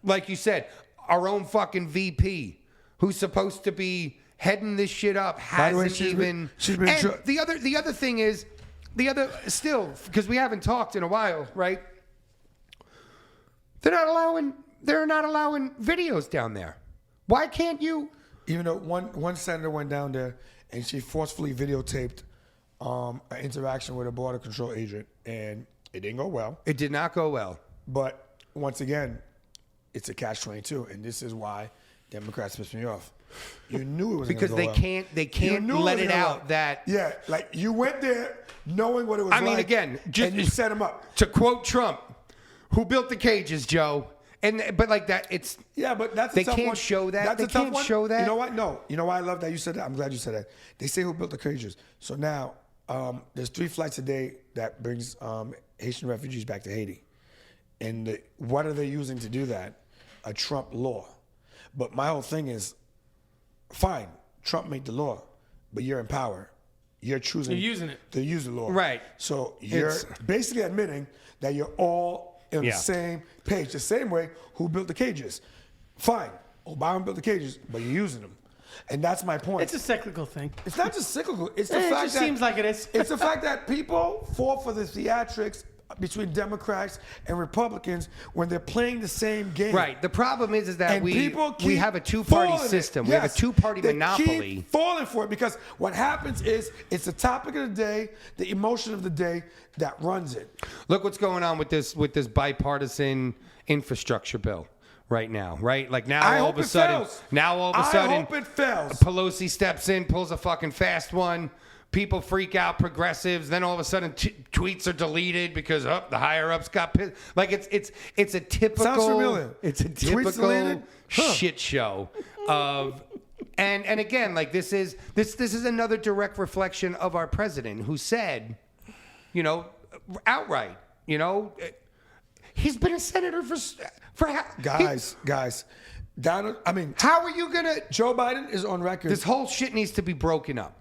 like you said, our own fucking VP who's supposed to be heading this shit up By the way, hasn't she's been and tr- the other thing is still because we haven't talked in a while, right? They're not allowing videos down there. Why can't you? Even though one senator went down there and she forcefully videotaped an interaction with a border control agent, and it didn't go well. It did not go well. But once again, it's a catch-22, and this is why Democrats piss me off. You knew it was Because gonna go well. they You can't knew let was it gonna out go. that Yeah, like you went there knowing what it was I mean, like. again, just- and you set him up. to quote Trump, who built the cages, Joe? But like that, it's Yeah, but that's a They tough can't one. show that. That's They a tough can't one. show that. You know what? No. You know why I love that you said that? I'm glad you said that. They say who built the cages. So now there's 3 flights a day that brings Haitian refugees back to Haiti. And what are they using to do that? A Trump law. But my whole thing is, fine, Trump made the law, but you're in power. You're choosing You're using it. to use the law. Right. So you're It's- basically admitting that you're all on Yeah. the same page. The same way who built the cages. Fine, Obama built the cages, but you're using them. And that's my point. It's a cyclical thing. It's not just cyclical. It's the It fact just that seems like it is. It's the fact that people fall for the theatrics between Democrats and Republicans when they're playing the same game. right. The problem is that And we people keep have a two-party falling it. system. We have a Yes, two-party they monopoly. Keep falling for it because what happens is it's the topic of the day, the emotion of the day that runs it. Look what's going on with this bipartisan infrastructure bill right now, right? Like now I all hope of a it sudden, fails. now all of a I sudden, hope it fails. Pelosi steps in, pulls a fucking fast one. People freak out, progressives. Then all of a sudden, tweets are deleted because the higher ups got pissed. Like it's a typical. Sounds familiar. It's a Tweets typical deleted? Huh. shit show of. And again, like this is another direct reflection of our president who said, you know, outright, you know, he's been a senator for Guys, Donald, how are you gonna? Joe Biden is on record. This whole shit needs to be broken up.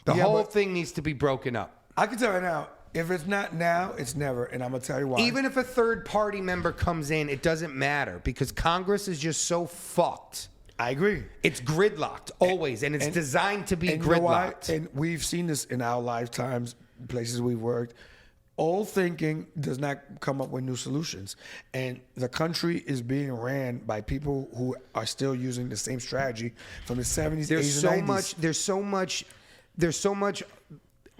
The Yeah, whole but- thing needs to be broken up. I can tell you right now, if it's not now, it's never. And I'm going to tell you why. Even if a third party member comes in, it doesn't matter because Congress is just so fucked. I agree. It's gridlocked always, and it's designed to be And you know why? gridlocked. And we've seen this in our lifetimes, places we've worked. Old thinking does not come up with new solutions. And the country is being ran by people who are still using the same strategy from the 70s, 80s, and 90s. There's so much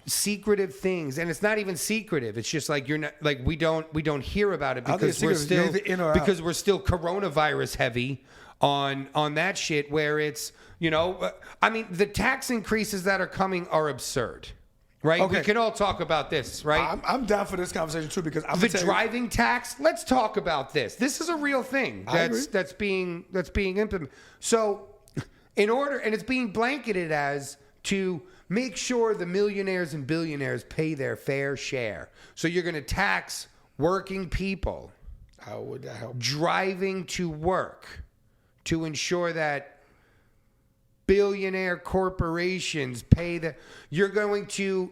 secretive things, and it's not even secretive. It's just like you're not like we don't hear about it I think because we're it's still either in or out. because we're still coronavirus heavy on that shit. Where it's I mean the tax increases that are coming are absurd, right? Okay. We can all talk about this, right? I'm down for this conversation too because I'm The gonna tell driving tax. Let's talk about this. This is a real thing that's being implemented. So, in order, and it's being blanketed as to make sure the millionaires and billionaires pay their fair share. So you're going to tax working people. How would that help? Driving to work to ensure that billionaire corporations pay the. You're going to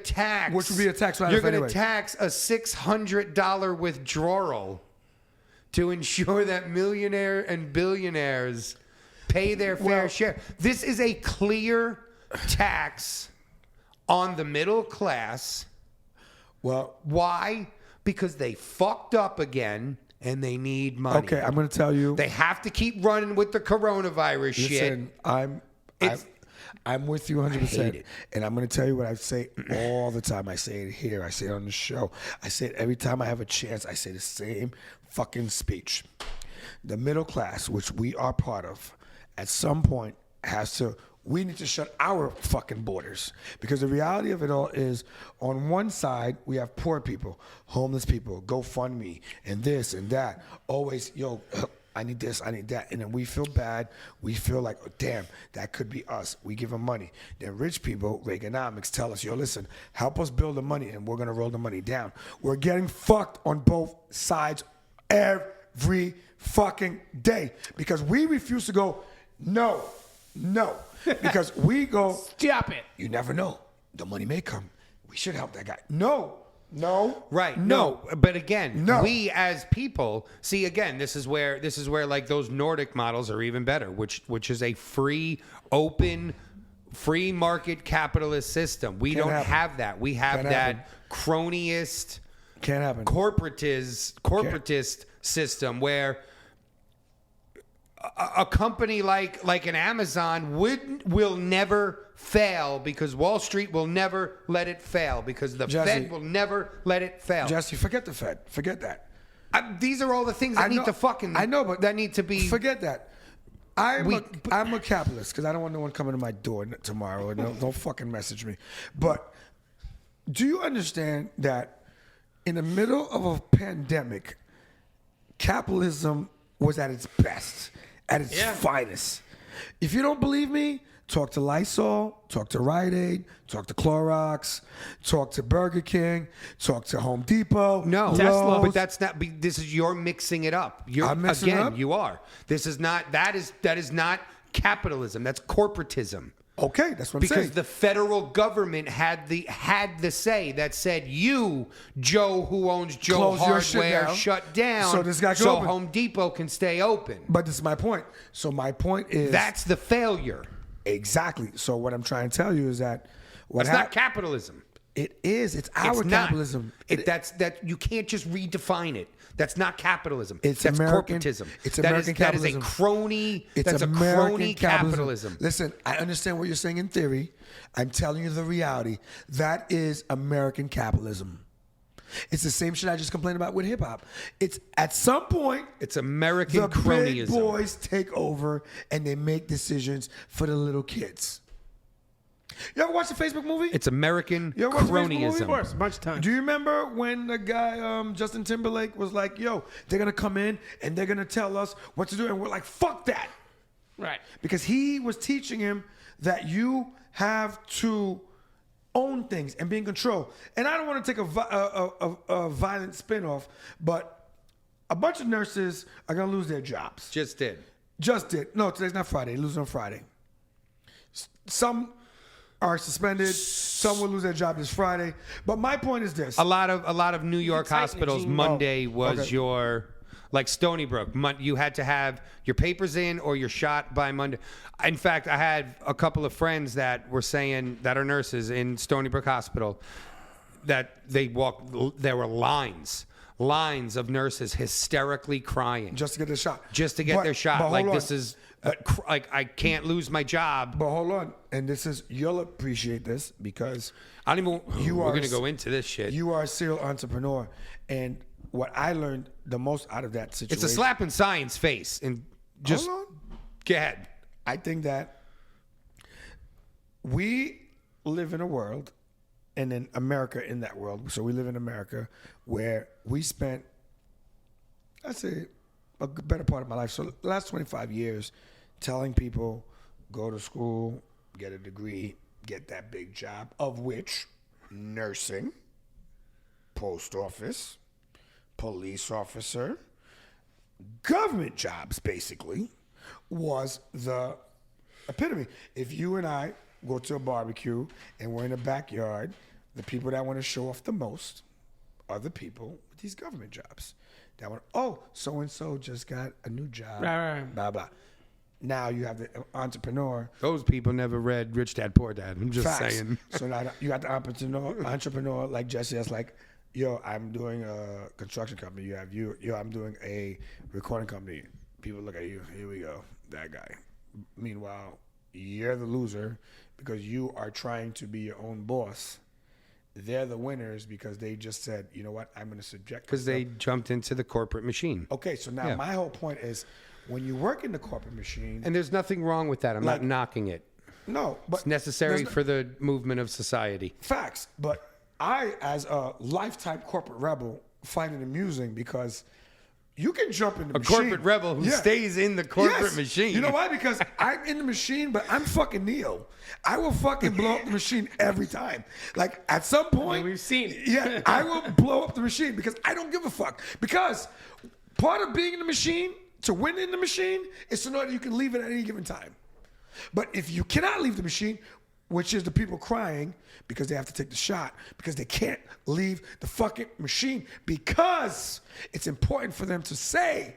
tax. Which would be a tax write-off You're going anyway. to tax a $600 withdrawal to ensure that millionaire and billionaires pay their fair share. This is a clear tax on the middle class. Well, Why? Because they fucked up again and they need money. okay, I'm going to tell you. They have to keep running with the coronavirus shit. Listen, I'm with you 100%. hate it. And I'm going to tell you what I say all the time. I say it here. I say it on the show. I say it every time I have a chance. I say the same fucking speech. The middle class, which we are part of, at some point we need to shut our fucking borders. Because the reality of it all is, on one side, we have poor people, homeless people, GoFundMe, and this and that. Always, yo, I need this, I need that. And then we feel bad. We feel like, oh, damn, that could be us. We give them money. Then rich people, Reaganomics, tell us, yo, listen, help us build the money, and we're going to roll the money down. We're getting fucked on both sides every fucking day. Because we refuse to go, no. Because we go, Stop it. you never know. The money may come. We should help that guy. No. Right. No. But again, No. we as people see, again, this is where like those Nordic models are even better, which is a free, open, free market capitalist system. We Can't don't happen. have that. We have Can't that happen. cronyist, Can't happen. corporatist system where a company like an Amazon will never fail because Wall Street will never let it fail because the Jesse, Fed will never let it fail. Jesse, forget the Fed. Forget that. These are all the things that need to fucking. I know, but that need to be. Forget that. I'm a capitalist because I don't want no one coming to my door tomorrow. And don't fucking message me. But do you understand that in the middle of a pandemic, capitalism was at its best, at its finest? If you don't believe me, talk to Lysol, talk to Rite Aid, talk to Clorox, talk to Burger King, talk to Home Depot. No, Lowe's. but that's not. This is you're mixing it up. I'm mixing it up? You are. This is not. That is not capitalism. That's corporatism. Okay, that's what I'm Because saying. the federal government had the say that said, you, Joe, who owns Joe Close your shit Hardware, down. shut down So this guy can so open. Home Depot can stay open. But this is my point. So my point is That's the failure. exactly. So what I'm trying to tell you is that That's not capitalism. it is. It's our It's not. capitalism. That you can't just redefine it. That's not capitalism. It's That's American- corporatism. it's That American is capitalism. a crony. It's That's American a crony capitalism. Listen, I understand what you're saying in theory. I'm telling you the reality. That is American capitalism. It's the same shit I just complained about with hip hop. It's at some point It's American the cronyism. big boys take over and they make decisions for the little kids. You ever watch the Facebook movie? It's American You ever watch the Facebook movie? Of cronyism. course, a bunch of times. Do you remember when the guy Justin Timberlake was like, "Yo, they're gonna come in and they're gonna tell us what to do," and we're like, "Fuck that," Right. because he was teaching him that you have to own things and be in control. And I don't want to take a violent spin off, but a bunch of nurses are gonna lose their jobs. Just did. Just did. No, today's not Friday. They lose on Friday. Some are suspended. Some will lose their job this Friday. But my point is this: A lot of New York tighten it, hospitals. Gene. Monday was okay. your like Stony Brook. You had to have your papers in or you're shot by Monday. In fact, I had a couple of friends that were saying that are nurses in Stony Brook Hospital that there were lines of nurses hysterically crying just to get the shot. just to get their shot. But Like hold this on. is like I can't lose my job. But hold on, and this is you'll appreciate this because I don't even. We're are gonna s- go into this shit. you are a serial entrepreneur, and what I learned the most out of that situation. It's a slap in science face, and just Hold on. go ahead. I think that we live in a world and in America, in that world, so we live in America, where we spent, I'd say, a better part of my life, so the last 25 years, telling people, go to school, get a degree, get that big job, of which nursing, post office, police officer, government jobs, basically, was the epitome. If you and I go to a barbecue and we're in the backyard, the people that want to show off the most are the people with these government jobs. That want, oh, so-and-so just got a new job, Right. blah, blah. Now you have the entrepreneur. Those people never read Rich Dad Poor Dad. I'm just Facts. saying. So now you got the entrepreneur like Jesse that's like, yo, I'm doing a construction company. You have you. Yo, I'm doing a recording company. People look at you. Here we go. That guy. Meanwhile, you're the loser because you are trying to be your own boss. They're the winners because they just said, you know what, I'm going to subject Because they jumped into the corporate machine. Okay, so now my whole point is when you work in the corporate machine. And there's nothing wrong with that. I'm not knocking it. No, but It's necessary for the movement of society. Facts. But I, as a lifetime corporate rebel, find it amusing because you can jump in the machine. A corporate rebel who stays in the corporate machine. You know why? Because I'm in the machine, but I'm fucking Neo. I will fucking blow up the machine every time. Like, at some point. We've seen it. Yeah, I will blow up the machine because I don't give a fuck. Because part of being in the machine, to win in the machine, is to know that you can leave it at any given time. But if you cannot leave the machine, which is the people crying because they have to take the shot, because they can't leave the fucking machine, because it's important for them to say,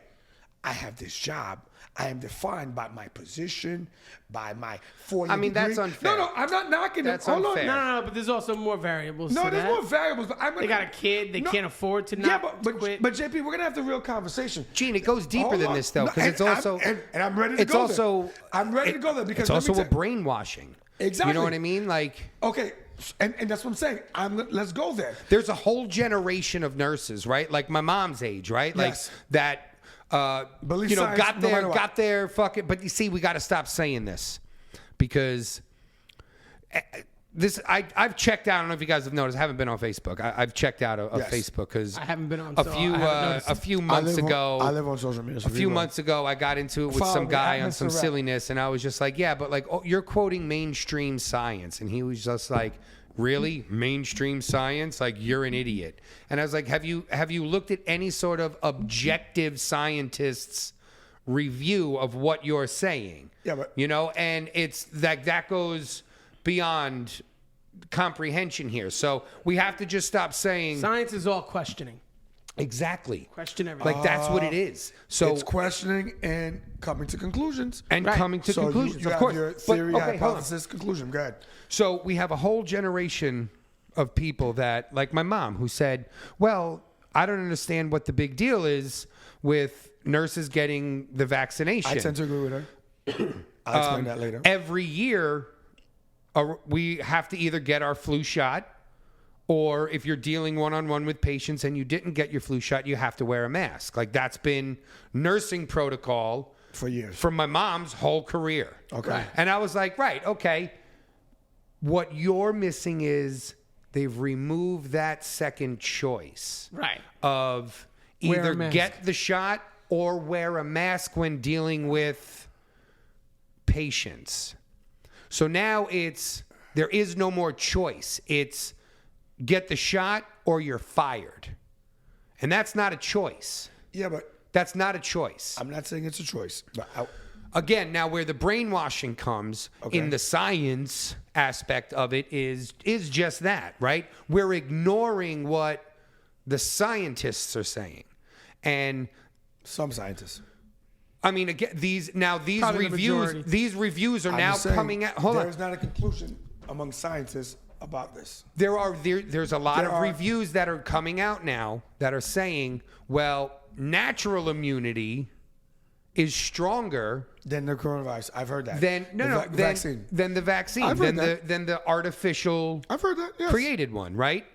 I have this job. I am defined by my position, by my 4-year degree. That's unfair. No, I'm not knocking That's them. Hold unfair. No, but there's also more variables. on. No, to there's that. more variables. But They got a kid. They can't afford to not quit. But JP, we're going to have the real conversation. Gene, it goes deeper Hold than on. this, though, No, because it's also... and I'm ready to it's go also, there. I'm ready to go there because it's also let me a brainwashing. Exactly. You know what I mean? Like... Okay, and that's what I'm saying. Let's go there. There's a whole generation of nurses, right? Like my mom's age, right? Like Yes. that, Believe you know, science, got no matter their, what. got their fucking. But you see, we got to stop saying this because this. I've checked out. I don't know if you guys have noticed. I haven't been on Facebook. I've checked out of Yes. Facebook because I haven't been on. a so few I haven't noticed a it. few months ago. I live on social media. A few months ago, I got into it with Follow some me, guy at on Mr. some Rap. silliness, and I was just like, "Yeah, but like, oh, you're quoting mainstream science," and he was just like, "Really, mainstream science? Like, you're an idiot." And I was like, "Have you looked at any sort of objective scientists' review of what you're saying?" Yeah, but you know, and it's that goes beyond comprehension here. So we have to just stop saying Science is all questioning. exactly. Question everything. Like that's what it is. So it's questioning and coming to conclusions. and Right. coming to So conclusions, you of have course. your But, theory, okay, hold on. hypothesis, conclusion. Go ahead. So we have a whole generation of people that, like my mom, who said, "Well, I don't understand what the big deal is with nurses getting the vaccination." I tend to agree with her. I'll explain that later. Every year, we have to either get our flu shot, or if you're dealing one-on-one with patients and you didn't get your flu shot, you have to wear a mask. Like that's been nursing protocol For years. from my mom's whole career. Okay. Right. And I was like, right, okay. What you're missing is they've removed that second choice Right. of Wear a either mask. get the shot or wear a mask when dealing with patients. So now there is no more choice. It's get the shot or you're fired. And that's not a choice. Yeah, but That's not a choice. I'm not saying it's a choice. But Again, now where the brainwashing comes in the science aspect of it is just that, right? We're ignoring what the scientists are saying. And some scientists. I mean, again, these Probably the majority. reviews are I'm now just saying, coming out. Hold on. There's not a conclusion among scientists about this. There's a lot There of are- reviews that are coming out now that are saying, well, natural immunity is stronger Then the coronavirus. I've heard that. than vaccine. than the vaccine, I've heard than the artificial I've heard that. Yes. created one, right?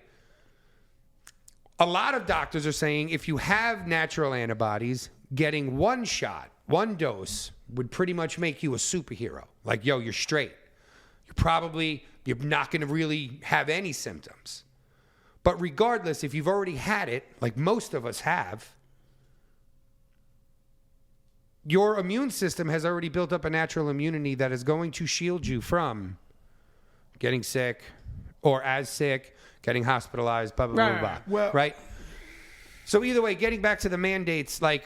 A lot of doctors are saying if you have natural antibodies, getting one shot, one dose would pretty much make you a superhero. Like, yo, you're straight. you're not going to really have any symptoms. But regardless, if you've already had it, like most of us have, your immune system has already built up a natural immunity that is going to shield you from getting sick or as sick, getting hospitalized, blah, blah, blah, blah, Well, right? So either way, getting back to the mandates, the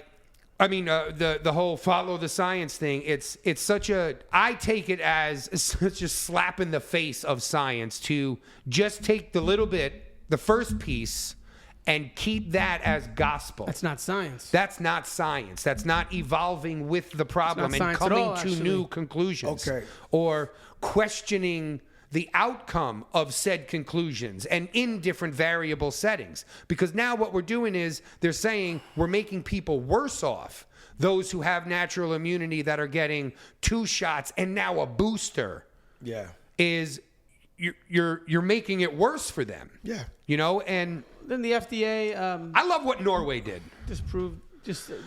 whole follow the science thing, it's such I take it as such a slap in the face of science to just take the first piece, and keep that as gospel. That's not science. That's not science. That's not evolving with the problem and coming to new conclusions. Okay. Or questioning the outcome of said conclusions and in different variable settings. Because now what we're doing is they're saying we're making people worse off. Those who have natural immunity that are getting 2 shots and now a booster. Yeah. Is you're making it worse for them. Yeah. And then the FDA I love what Norway did. disproved.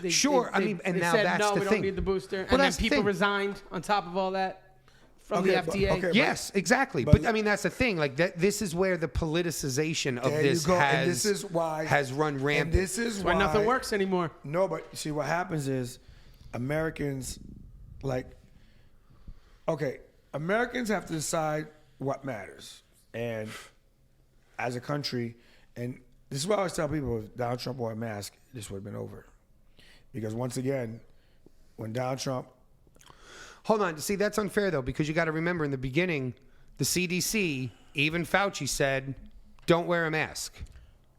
They Sure, they now said, that's no, the we thing. don't need the booster, Well, and then that's the people thing. resigned on top of all that from Okay, the but- FDA. okay. Yes, exactly. But that's the thing. Like this is where the politicization of There this you go. has And this is why has run And rampant. this is That's why nothing works anymore. No, but see what happens is Americans Americans have to decide what matters. And as a country, and this is what I always tell people, if Donald Trump wore a mask, this would have been over. Because once again, when Donald Trump Hold on. See, that's unfair though, because you got to remember in the beginning, the CDC, even Fauci said, "Don't wear a mask."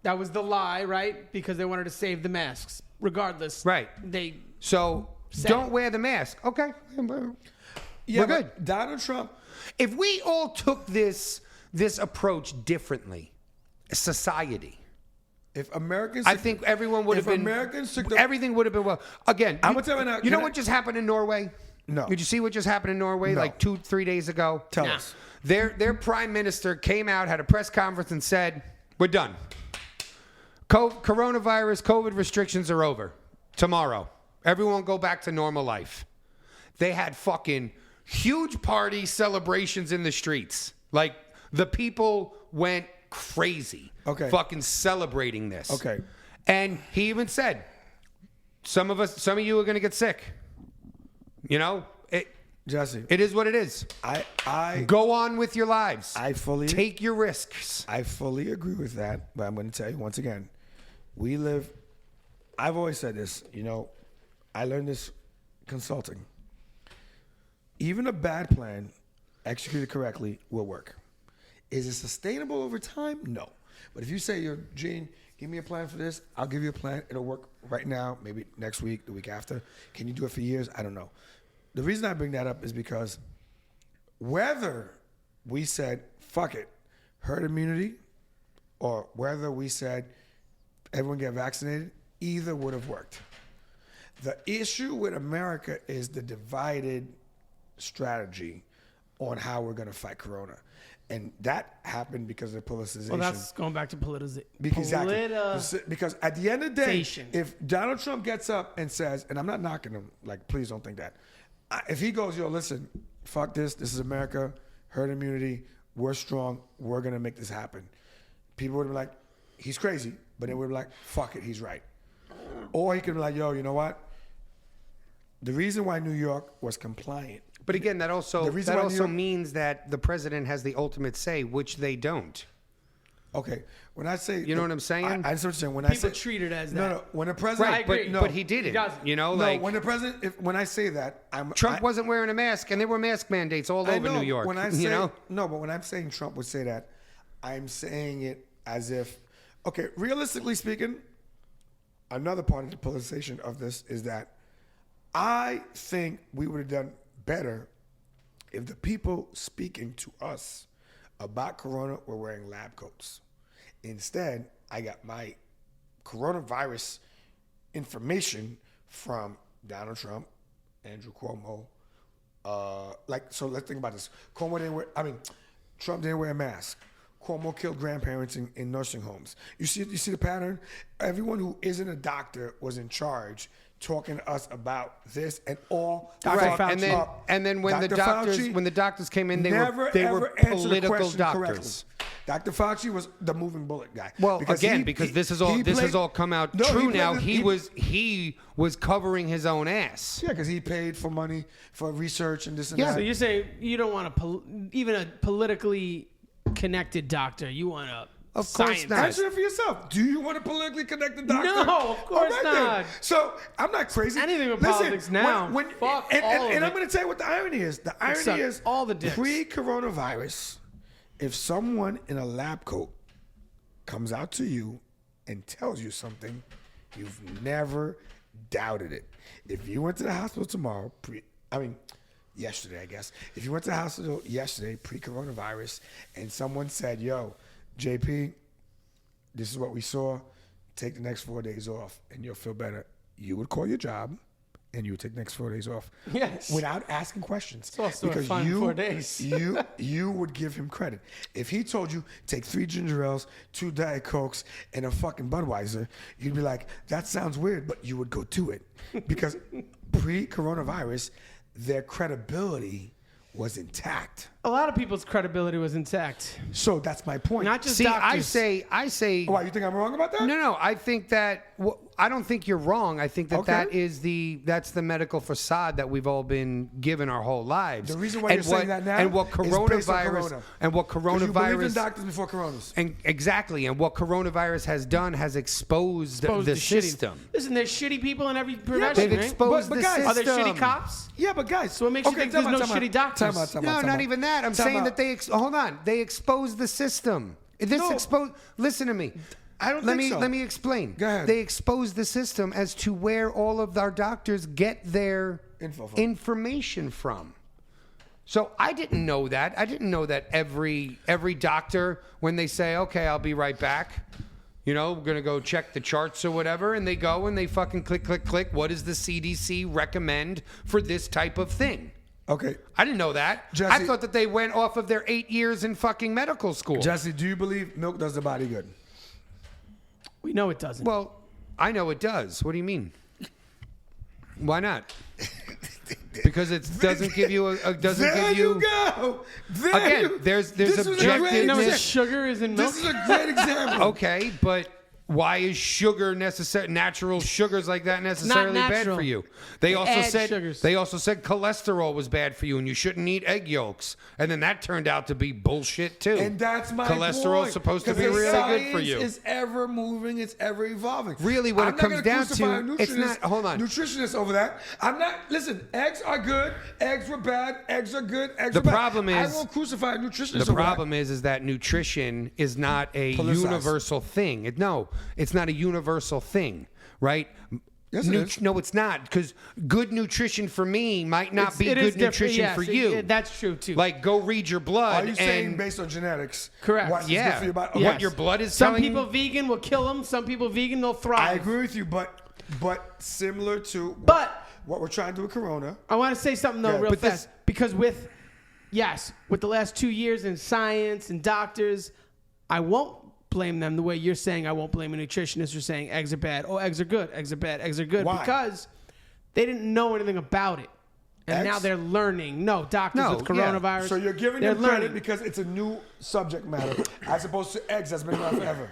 That was the lie, right? Because they wanted to save the masks. Regardless, Right. They So don't wear the mask. Okay. Yeah, We're good. but Donald Trump. If we all took this approach differently, society, If Americans, I think everyone would have been. Americans took the, Everything would have been well. Again, I'm gonna tell you now, You know can I- what just happened in Norway? No. Did you see what just happened in Norway No. like 2-3 days ago? Tell Nah. us. Their prime minister came out, had a press conference, and said, "We're done. Coronavirus, COVID restrictions are over. Tomorrow, everyone go back to normal life." They had fucking huge party celebrations in the streets. Like the people went crazy. Okay. Fucking celebrating this. Okay. And he even said, some of you are going to get sick. Jesse, It is what it is. I Go on with your lives. fully Take your risks. I fully agree with that, but I'm going to tell you once again, I've always said this, I learned this consulting. Even a bad plan executed correctly will work. Is it sustainable over time? No. But if you say, Gene, give me a plan for this, I'll give you a plan. It'll work right now, maybe next week, the week after. Can you do it for years? I don't know. The reason I bring that up is because whether we said, fuck it, herd immunity, or whether we said everyone get vaccinated, either would have worked. The issue with America is the divided strategy on how we're going to fight Corona. And that happened because of politicization. Well, that's going back to politicization. Because at the end of the day, Politicization. if Donald Trump gets up and says, and I'm not knocking him, please don't think that. If he goes, listen, fuck this is America, herd immunity, we're strong, we're going to make this happen. People would be like, he's crazy, but then we'd be like, fuck it, he's right. Or he could be like, you know what? The reason why New York was compliant. But again, that also The reason why New York- means that the president has the ultimate say, which they don't. Okay, when I say, You know what I'm saying? I understand what you're saying. When People I say, treat it as that. no, when the president, Right, I agree. But he didn't. doesn't. when the president, when I say that, Trump wasn't wearing a mask, and there were mask mandates all over New York. When I say, know? no, but when I'm saying Trump would say that, I'm saying it as if, okay, realistically speaking, another part of the politicization of this is that I think we would have done better if the people speaking to us about Corona were wearing lab coats. Instead, I got my coronavirus information from Donald Trump, Andrew Cuomo. So let's think about this. Trump didn't wear a mask. Cuomo killed grandparents in nursing homes. You see the pattern? Everyone who isn't a doctor was in charge talking to us about this and all. Dr. Right. And then when Dr. the doctors came in, they never, were ever answered the political question doctors. correctly. Dr. Fauci was the moving bullet guy. Well, because this has all come out true now. He was covering his own ass. Yeah, because he paid for money for research and this and Yeah. that. So you say you don't want even a politically connected doctor. You want a Of course science. not. Answer it for yourself. Do you want a politically connected doctor? No, of course All not. Then. So I'm not crazy. Anything with politics now. Fuck all of and I'm it. going to tell you what the irony is. The irony Except is all the dicks. pre-coronavirus, if someone in a lab coat comes out to you and tells you something, you've never doubted it. If you went to the hospital tomorrow, yesterday, I guess. If you went to the hospital yesterday, pre-coronavirus, and someone said, yo, JP, this is what we saw. Take the next 4 days off and you'll feel better. You would call your job and you would take the next 4 days off. Yes. Without asking questions. It's also a fun 4 days. you would give him credit. If he told you take 3 ginger ales, 2 Diet Cokes, and a fucking Budweiser, you'd be like, that sounds weird, but you would go do it. Because pre-coronavirus, their credibility was intact. A lot of people's credibility was intact. So that's my point. Not just See, doctors. I say. Why, you think I'm wrong about that? No. I think that. I don't think you're wrong. I think that Okay. that's the medical facade that we've all been given our whole lives. The reason why you're saying that now and what is based on coronavirus corona. and what 'Cause you believe in coronavirus doctors before coronas. and exactly and what coronavirus has done has exposed Exposed the to shitty- system. Listen, there's shitty people in every They've profession, right? exposed But the guys- Are there system. shitty cops? Yeah, but guys. So what makes you think there's no shitty doctors? No, not even that. I'm saying that hold on. They exposed the system. Listen to me. I don't let think me so. let me explain. Go ahead. They exposed the system as to where all of our doctors get their Info from. information from. So I didn't know that. I didn't know that every doctor, when they say, "Okay, I'll be right back," we're gonna go check the charts or whatever, and they go and they fucking click. What does the CDC recommend for this type of thing? Okay. I didn't know that. Jesse- I thought that they went off of their 8 years in fucking medical school. Jesse, do you believe milk does the body good? We know it doesn't. Well, I know it does. What do you mean? Why not? Because it doesn't give you There you go. There's This is a great objectiveness. you know example. what sugar is in milk? This is a great example. Okay, but why is sugar natural sugars like that necessarily bad natural. for you? They also add said sugars. cholesterol was bad for you and you shouldn't eat egg yolks. And then that turned out to be bullshit too. And that's my cholesterol's point. supposed to 'Cause be the really good for science you. It's ever moving. It's ever evolving. Really, what I'm it not comes gonna down crucify a to, it's not. nutritionist- Hold on. Nutritionists over that. I'm not. Listen, eggs are good. Eggs were bad. Eggs are good. Eggs The are bad. problem is- I won't crucify a nutritionist. The over that. problem is that nutrition is not a Politicized. universal thing. It's not a universal thing, right? Yes, it is. No, it's not, because good nutrition for me might not be It is good different, nutrition yes, for you. that's true too. Like, go read your blood. Are you saying and based on genetics? Correct. What's good yeah, for your body? what Okay. your blood is some telling people vegan will kill them. Some people vegan they'll thrive. I agree with you, but similar to But- what we're trying to do with Corona. I want to say something though, Yeah, real but fast, because with the last 2 years in science and doctors, I won't blame them the way you're saying. I won't blame a nutritionist for saying eggs are bad. Oh, eggs are good. Eggs are bad. Eggs are good. Why? Because they didn't know anything about it, and Eggs? now they're learning. No, doctors No, with yeah. coronavirus. So you're giving they're them credit learning. because it's a new subject matter, as opposed to eggs that's been around forever.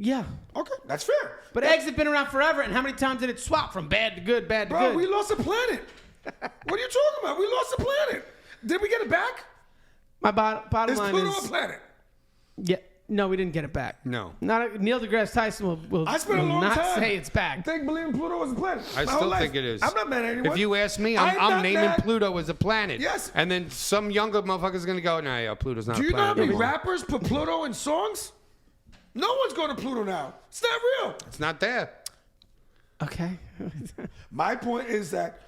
Yeah, Okay, that's fair. but eggs have been around forever, and how many times did it swap from bad to good, bad to Bro, good? we lost the planet. What are you talking about? We lost the planet. Did we get it back? My bottom Is line Pluto is a planet? yeah. No, we didn't get it back. No. Not Neil deGrasse Tyson will I spent a will long not time. say it's back. Believing Pluto was a planet. I My still whole life. think it is. I'm not mad at anyone. If you ask me, I'm I'm not naming mad. Pluto as a planet. Yes. And then some younger motherfucker's going to go, nah, yeah, Pluto's not Do a you know how planet many anymore. rappers put Pluto in songs? No one's going to Pluto now. It's not real. It's not there. Okay. My point is that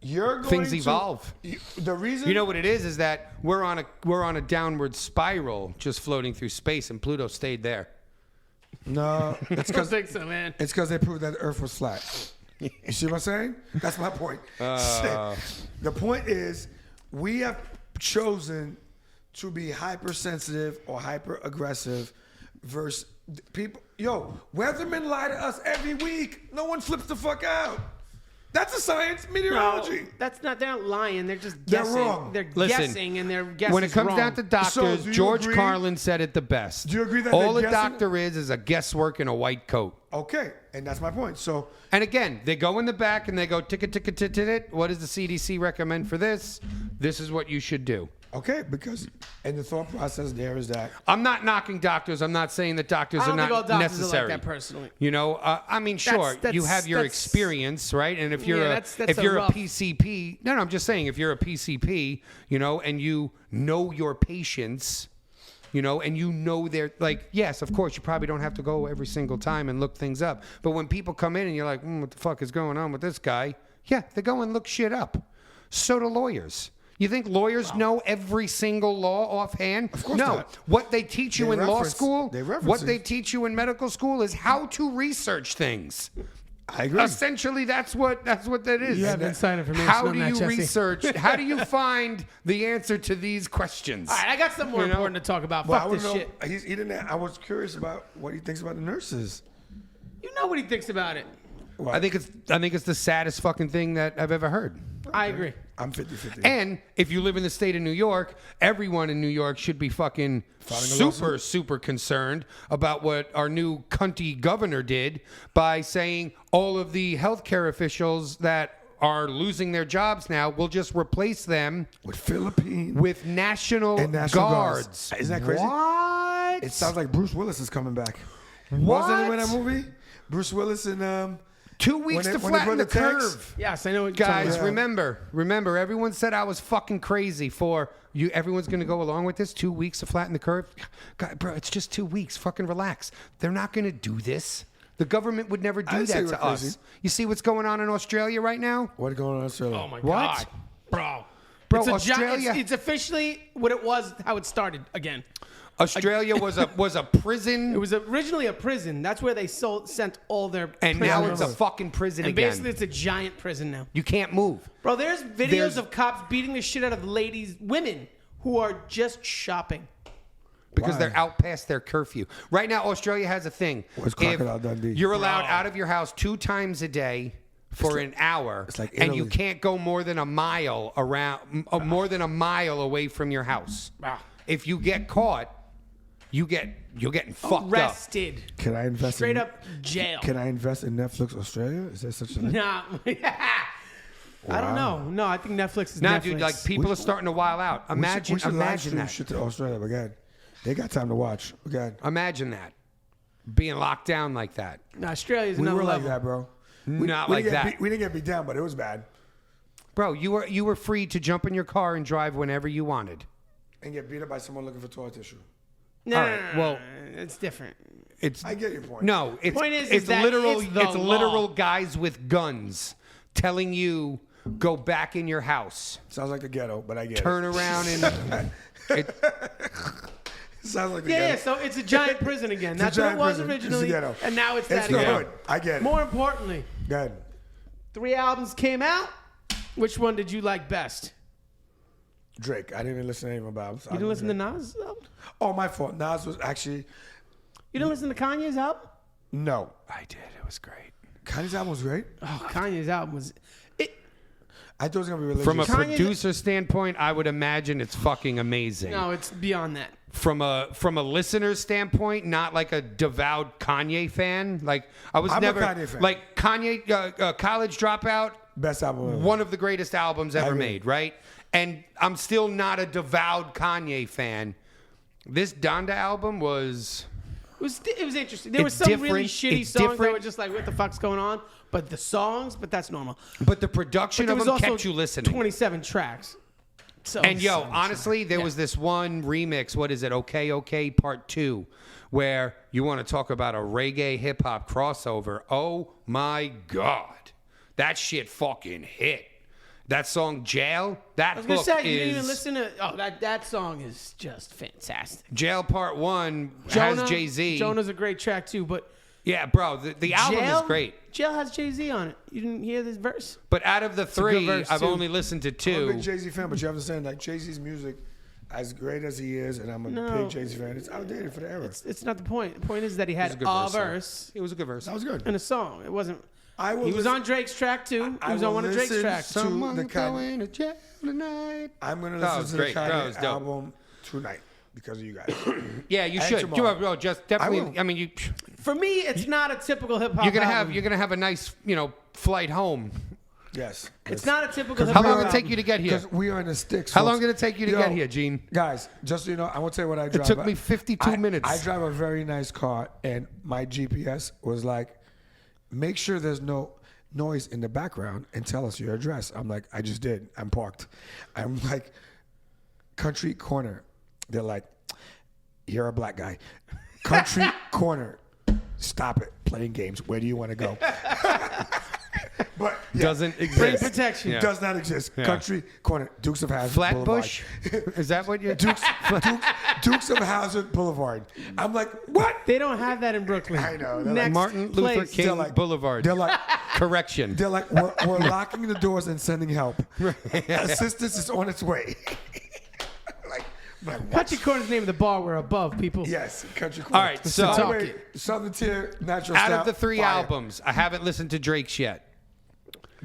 you're going Things to evolve. The reason You know what it is that we're on a downward spiral just floating through space, and Pluto stayed there. No, it's I don't because think so, man. it's because they proved that the Earth was flat. You see what I'm saying? That's my point. The point is, we have chosen to be hypersensitive or hyper aggressive versus People, weathermen lie to us every week. No one flips the fuck out. That's a science, meteorology. No, that's not. They're not lying. They're just They're guessing. wrong. They're Listen, guessing, and their guess when it is comes wrong. down to So, doctors, do you George agree? Carlin said it the best. Do you agree that all they're a guessing? doctor is a guesswork in a white coat? Okay, and that's my point. So, And again, they go in the back and they go tick it. What does the CDC recommend for this? This is what you should do. okay, because and the thought process there is that I'm not knocking doctors. I'm not saying that doctors I don't are think all not doctors necessary. are like that personally. You know, I mean, sure, you have your experience, right? And if you're that's if you're rough. a PCP, no, I'm just saying if you're a PCP, you know, and you know your patients, you know, and you know they're like, yes, of course, you probably don't have to go every single time and look things up. But when people come in and you're like, what the fuck is going on with this guy? Yeah, they go and look shit up. So do lawyers. You think lawyers know every single law offhand? Of course no. not. What they teach you They in law reference- school, they reference what it. they teach you in medical school is how to research things. I agree. Essentially, that's what that is. You have inside information How on do that, you Jesse. research? How do you find the answer to these questions? All right, I got something more You know? important to talk about. Well, I Fuck want this to know. shit. He didn't. I was curious about what he thinks about the nurses. You know what he thinks about it. I think it's the saddest fucking thing that I've ever heard. I agree. I'm 50-50. And if you live in the state of New York, everyone in New York should be fucking Filing a super concerned about what our new cunty governor did by saying all of the healthcare officials that are losing their jobs now will just replace them with Philippines with National, and National Guards. Guards. Isn't that crazy? What? It sounds like Bruce Willis is coming back. What? Was that in that movie? Bruce Willis and 2 weeks to when they flatten the brought the tanks? curve. Yes, I know what you're talking Guys, about. remember, everyone said I was fucking crazy for you. Everyone's going to go along with this. 2 weeks to flatten the curve. God, bro, it's just 2 weeks. Fucking relax. They're not going to do this. The government would never do I'd say that we're to us. crazy. You see what's going on in Australia right now? what's going on in Australia? Oh my What? god, bro! Bro, it's a Australia- it's officially what it was. How it started again. Australia was a prison, It was originally a prison. That's where they sent all their and now prisoners. it's a fucking prison And again. basically, it's a giant prison now. You can't move. Bro, there's videos There's- of cops beating the shit out of women who are just shopping. Because Why? they're out past their curfew. Right now, Australia has a thing. What's Crocodile Dundee? You're allowed out of your house 2 times a day for an hour, it's like and you Italy. can't go more than a mile more than a mile away from your house. Wow. If you get caught, you're getting fucked up. Arrested. Can I invest Straight in, up jail. Can I invest in Netflix Australia? Is there such a thing? Nah. I don't know. No, I think Netflix is Now, Netflix. dude, like people are starting to wild out. Imagine we should live imagine stream that. shit to Australia. But God, they got time to watch. God, Imagine that. Being locked down like that. No, Australia's we another were like level. that, bro. Not we like didn't get that. beat- we didn't get beat down, but it was bad. Bro, you were free to jump in your car and drive whenever you wanted. And get beat up by someone looking for toilet tissue. No, All right, well- it's different. It's I get your point. No, it's Point is it's that literal. it's the literal law. guys with guns telling you go back in your house, Sounds like the ghetto, but I get turn around and. it. Sounds like the Yeah, ghetto. so it's a giant prison again. It's a That's what it giant was prison. It's the originally, ghetto. and now it's It's that the again. hood. I get it. More importantly, Go ahead. 3 albums came out. Which one did you like best? Drake. I didn't even listen to any of albums. You didn't listen to Nas' album? Oh, my fault. Nas was actually You didn't listen to Kanye's album? no. I did. It was great. Kanye's album was great. Oh, Kanye's album was. I thought it was gonna be religious. From a Kanye's- producer standpoint, I would imagine it's fucking amazing. No, it's beyond that. From a listener standpoint, not like a devout Kanye fan. Like I was I'm a never Kanye fan. like Kanye. College Dropout. Best album ever. One of the greatest albums ever agree. made, right? And I'm still not a devout Kanye fan. This Donda album was It was interesting. There were It's some really different. shitty It's songs that different. were just like, what the fuck's going on? But the songs, but that's normal. but the production But there of was them also kept you listening. 27 tracks. So, And yo, honestly, there was this one remix, what is it, OK Part 2, where you want to talk about a reggae hip hop crossover. Oh my God. That shit fucking hit. That song Jail, that I was gonna hook say you is didn't even listen to. Oh, that song is just fantastic. Jail Part 1 has Jay-Z. Jonah's a great track too, but Yeah, bro, the album Jail, is great. Jail has Jay-Z on it. You didn't hear this verse? But out of the a good three, verse, I've too. only listened to I'm a two. big Jay-Z fan, but you have to understand, like Jay-Z's music, as great as he is, and I'm a big Jay-Z fan, it's outdated for the era. It's not the point. The point is that he had good a verse, verse It was a good verse. That was good. and a song. It wasn't. He was on Drake's track too. He was on one of Drake's tracks. Someone the going to jail tonight. I'm gonna That listen was to great. the That Kanye was dope. album tonight because of you guys. Yeah, you And should. tomorrow. Bro, just definitely. will. I mean, you. For me, it's not a typical hip hop. You're gonna album. have a nice flight home. Yes. It's not a typical hip How hop. long did it take you to get here? Because we are in the sticks. How folks. long did it take you to Yo, get here, Gene? Guys, just so you know, I want to tell you what I drive. took me 52 minutes. I drive a very nice car, and my GPS was like, make sure there's no noise in the background and tell us your address. I'm like, I just did. I'm parked. I'm like, Country Corner. They're like, you're a black guy. Country Corner. Stop it. Playing games. Where do you want to go? But Doesn't Brain exist. protection. Yeah. does not exist. Yeah. Country Corner. Dukes of Hazzard Boulevard. Flatbush? Is that what you're? Dukes of Hazzard Boulevard. I'm like, what? They don't have that in Brooklyn. I know. They're Next like, Martin Luther place. King They're like- Boulevard. They're like, Correction. we're locking the doors and sending help. Assistance is on its way. like what? Country Corner's name of the bar. We're above people. Yes, Country Corner. All right, so- By the Talk way, it. Southern Tier, Natural Out Style, of the 3 fire. albums, I haven't listened to Drake's yet.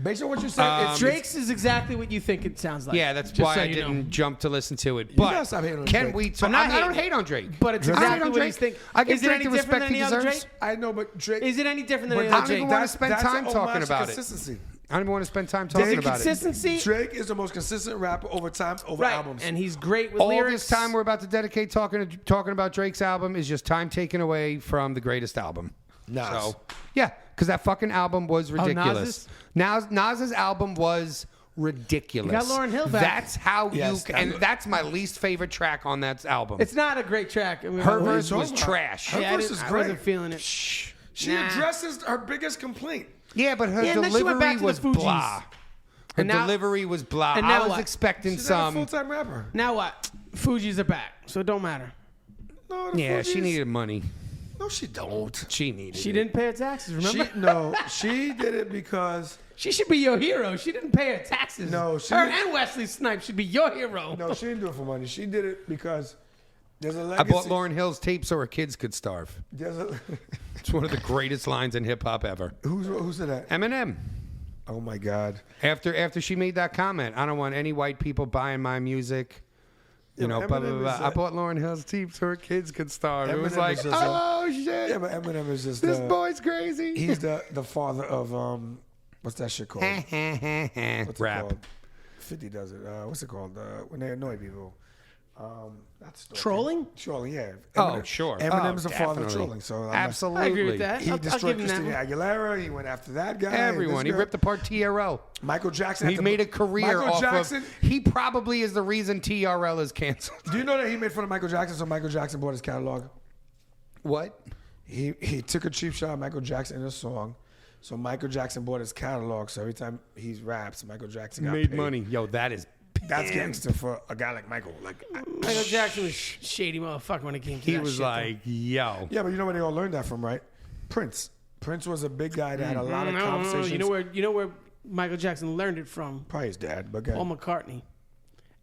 Based on what you said, it's Drake's is exactly what you think it sounds like. Yeah, that's Just why so I you didn't know. jump to listen to it. gotta But stop hating on can Drake. we? Talk, I'm not I don't hating. hate on Drake. But it's I don't hate exactly on what Drake. he's thinking. I give Is it Drake any the different respect than he any other deserves. Drake? I know, but Drake. Is it any different than but any other I don't even Drake? wanna spend that's time an talking homage to about it. consistency. I don't even want to spend time talking Drake about it. Consistency. Drake is the most consistent rapper over time, over Right, albums. and he's great with All lyrics. this time we're about to dedicate talking about Drake's album is just time taken away from the greatest album. Nas. So yeah, because that fucking album was ridiculous. Nas's album was ridiculous. You got Lauryn Hill back. That's how Yes, and that's my least favorite track on that album. It's not a great track. I mean, Her What are you verse was talking about? trash. Her yeah, verse is I great. wasn't feeling it. She Nah. addresses her biggest complaint. Yeah, but her Yeah, and then she went delivery back to the was Fugees. blah. Her And now- delivery was blah. and I now was what? expecting She's not a some. full-time rapper. Now what? Fugees are back, so it don't matter. No, the Yeah, she Fugees- needed money. No, she don't. She needed. She it. didn't pay her taxes, remember? She did it because She should be your hero. She didn't pay her taxes. No, she her didn't- and Wesley Snipes should be your hero. no, she didn't do it for money. She did it because there's a I legacy. bought Lauryn Hill's tape so her kids could starve. There's a, It's one of the greatest lines in hip hop ever. who said that? Eminem. Oh my God. After she made that comment, I don't want any white people buying my music. You Yeah, know, but blah, blah, Eminem blah. is, I bought Lauryn Hill's tape so her kids could starve. It was Eminem like, is just oh shit, Yeah, but Eminem is just this boy's crazy. He's the father of what's that shit called? What's it Rap. called? 50 does it. What's it called? When they annoy people. That's Trolling? Trolling, yeah. Oh, sure. Eminem Oh, is the father of definitely. trolling. So I'm not- Absolutely. I agree with that. He I'll destroyed give him that Christina one. Aguilera. He went after that guy. Everyone. He this guy. ripped apart TRL. Michael Jackson. He had to- made a career Michael off Jackson. of. He probably is the reason TRL is canceled. Do you know that he made fun of Michael Jackson? So Michael Jackson bought his catalog. What? He took a cheap shot at Michael Jackson in a song. So Michael Jackson bought his catalog. So every time he raps, Michael Jackson got Made paid. money. Yo, that is. That's gangster for a guy like Michael. Like, Michael Jackson was shady motherfucker when it came to He that was shit, though. like, yo. yeah, but you know where they all learned that from, right? Prince. Prince was a big guy that had a lot of No, conversations. you know where Michael Jackson learned it from? Probably his dad, but, Paul McCartney.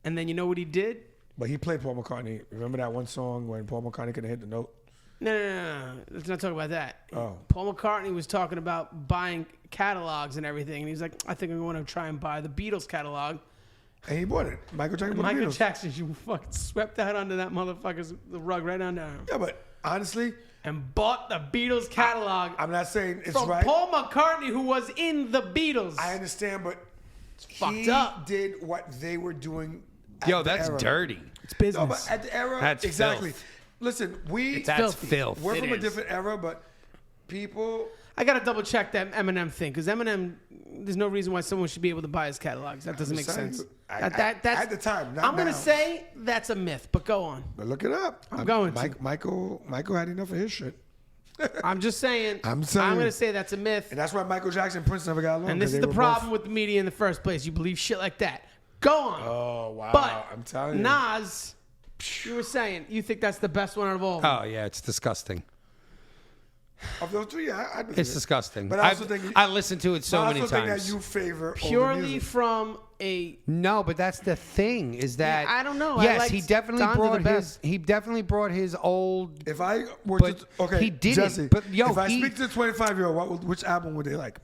And then you know what he did? but he played Paul McCartney. Remember that one song when Paul McCartney couldn't hit the note? No. Let's not talk about that. Oh. Paul McCartney was talking about buying catalogs and everything, and he's like, I think I'm going to try and buy the Beatles catalog. And he bought it. Michael Jackson bought the Michael Beatles. Jackson, you fucking swept that under that motherfucker's the rug right under him. Yeah, but honestly, And bought the Beatles catalog I'm not saying it's from right. Paul McCartney, who was in the Beatles. I understand, but fucked he up. did what they were doing. At Yo, the that's era. dirty. It's business. No, but at the era, That's exactly. filth. Listen, That's filthy. filth. we're It from a is. different era, but people. I gotta double check that Eminem thing because Eminem, there's no reason why someone should be able to buy his catalogs. That doesn't make saying, sense. that's at the time. Not I'm gonna now. say that's a myth, but go on. But look it up. I'm going to. Michael had enough of his shit, I'm just saying. I'm saying. I'm gonna say that's a myth. and that's why Michael Jackson and Prince never got along. And this 'cause is they the were problem both- with the media in the first place. You believe shit like that. Go on. Oh wow! But I'm telling you. Nas, you were saying you think that's the best one out of all. Of them. Oh, yeah, it's disgusting. Of those two, yeah, I believe It's it. disgusting. But I also think I listened to it so many times. I also think that you favor older Purely music. from a. No, but that's the thing is that I don't know. I Yes, liked he definitely Donda the brought his. best. He definitely brought his old. If I were But to, okay, he didn't. Jesse, But, yo, if I he- speak to a 25-year-old, which album would they like?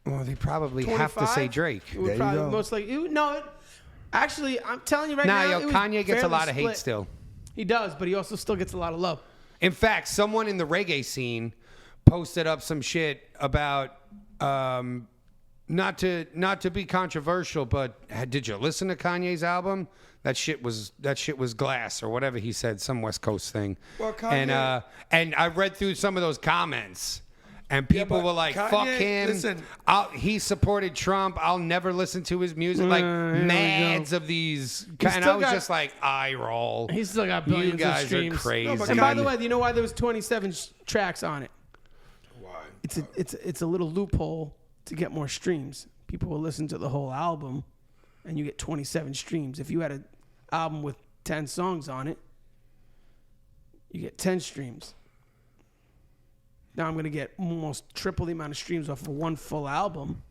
Well, they probably have to say 25? Drake. It would There you probably go. most likely. No, actually, I'm telling you right Nah, now. yo, it was Kanye gets a fairly lot of hate split. still. He does, but he also still gets a lot of love. In fact, someone in the reggae scene posted up some shit about not to be controversial, but did you listen to Kanye's album? That shit was glass or whatever he said, some West Coast thing. Well, Kanye- And I read through some of those comments. And people but were like, Kanye- fuck him. listen. He supported Trump. I'll never listen to his music. Like, here we mads of these. And I still was got- just like, eye roll. He's still got You billions of guys are streams. crazy. No, but And by the Kanye- way, do you know why there was 27 tracks on it? Why? It's a little loophole to get more streams. People will listen to the whole album, and you get 27 streams. If you had an album with 10 songs on it, you get 10 streams. Now I'm going to get almost triple the amount of streams off of one full album.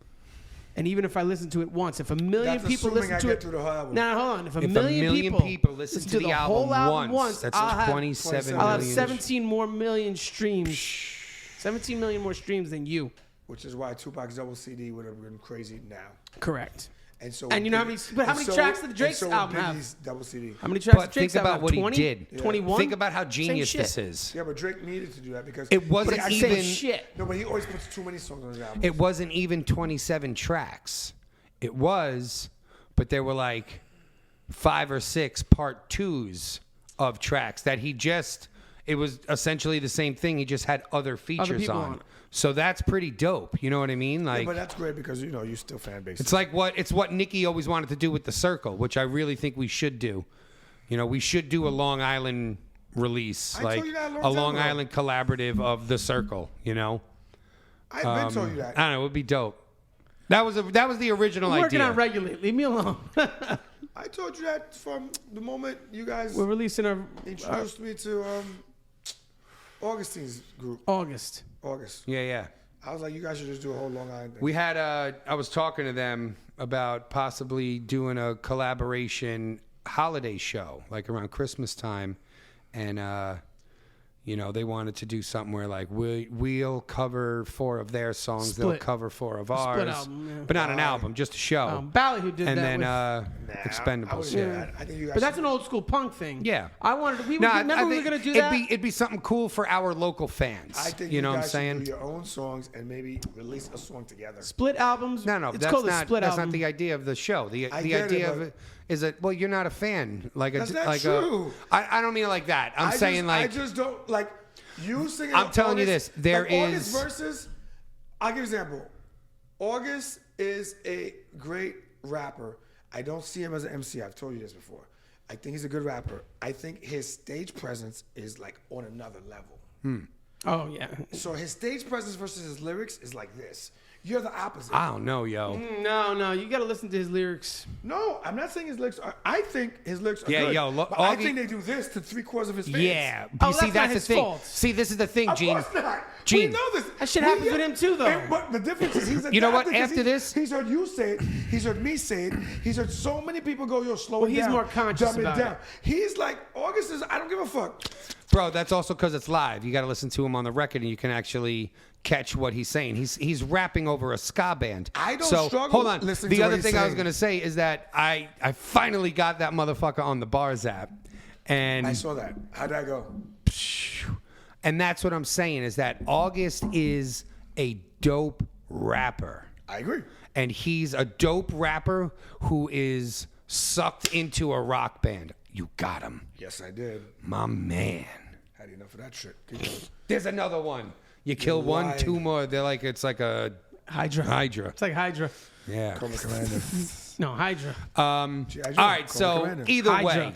And even if I listen to it once, if a million That's people assuming listen I to get it, through the whole album. now hold on. If a If million people listen to the whole album once, once, that's I'll have 27 I'll have million. 17 more million streams. 17 million more streams than you. Which is why Tupac's double CD would have been crazy now. Correct. And so, And you know how many- but how many tracks did Drake's album have? Biggie's double CD. How many tracks But did Drake's think about have? what he 20? did. 21? Think about how Same genius shit. this is. Yeah, but Drake needed to do that because It wasn't But I even- say shit. No, but he always puts too many songs on his album. It wasn't even 27 tracks. It was, but there were like 5 or 6 part 2s of tracks that he just, it was essentially the same thing. He just had other features people on. on it. So that's pretty dope. You know what I mean? Yeah, Like, but that's great because you still fan base. it's like what Nicki always wanted to do with The Circle, which I really think we should do. You know, we should do a Long Island release, I like told you that a long a time Long ago. Island collaborative of The Circle. You know, I've been told you that. I don't know, it would be dope. That was the original I'm working idea. on regularly. Leave me alone. I told you that from the moment you guys We're releasing our introduced me to Augustine's group. August. August. Yeah. I was like, you guys should just do a whole Long Island thing. We had I was talking to them about possibly doing a collaboration holiday show, like around Christmas time, and they wanted to do something where like we'll cover 4 of their songs, they'll Split. cover 4 of ours, album, yeah. but not an album, just a show. Ballyhoo did and that then with, I Expendables. wouldn't Yeah. do that. I think you guys but that's should- an old school punk thing. Yeah. I wanted. We No, remember I we were think gonna do that. it'd be something cool for our local fans. I think you know what I'm guys should saying? do your own songs and maybe release a song together. Split albums. No, it's that's called not a split that's album. not the idea of the show. The I the get it, idea but- of it is that you're not a fan. Like That's not like true. I don't mean it like that. I'm saying I like just don't like you singing. I'm telling you August- this, there like August is- verses. I'll give you an example. August is a great rapper. I don't see him as an MC. I've told you this before. I think he's a good rapper. I think his stage presence is like on another level. Oh yeah. So his stage presence versus his lyrics is like this. You're the opposite. I don't know, yo. No, you got to listen to his lyrics. No, I'm not saying his lyrics are. I think his lyrics are Yeah, good. yo, but I think they do this to 3/4 of his fans. Yeah, Oh, you see that's not that's the his thing. fault. See, this is the thing, Of Gene. course not. Gene. We know this. That shit happens with him too, though. But the difference is he's You know what? adapted 'cause After this- he's heard you say it. He's heard me say it. He's heard so many people go, yo, slow Well, it he's down. more conscious dumb about it down. it. He's like, August is, I don't give a fuck. Bro, that's also because it's live. You got to listen to him on the record, and you can actually catch what he's saying. He's rapping over a ska band. I don't so, struggle hold on. listening The to what other he's thing I was saying. going to say is that I finally got that motherfucker on the Bars app, and I saw that. How'd that go? and that's what I'm saying is that August is a dope rapper. I agree. And he's a dope rapper who is sucked into a rock band. You got him, Yes, I did. my man. Had enough of that shit. Keep going. There's another one. You kill one, Why? 2 more. They're like it's like a Hydra. Hydra. It's like Hydra. Yeah. Cobra Commander. No, Hydra. All right. So Commander. either Hydra. way,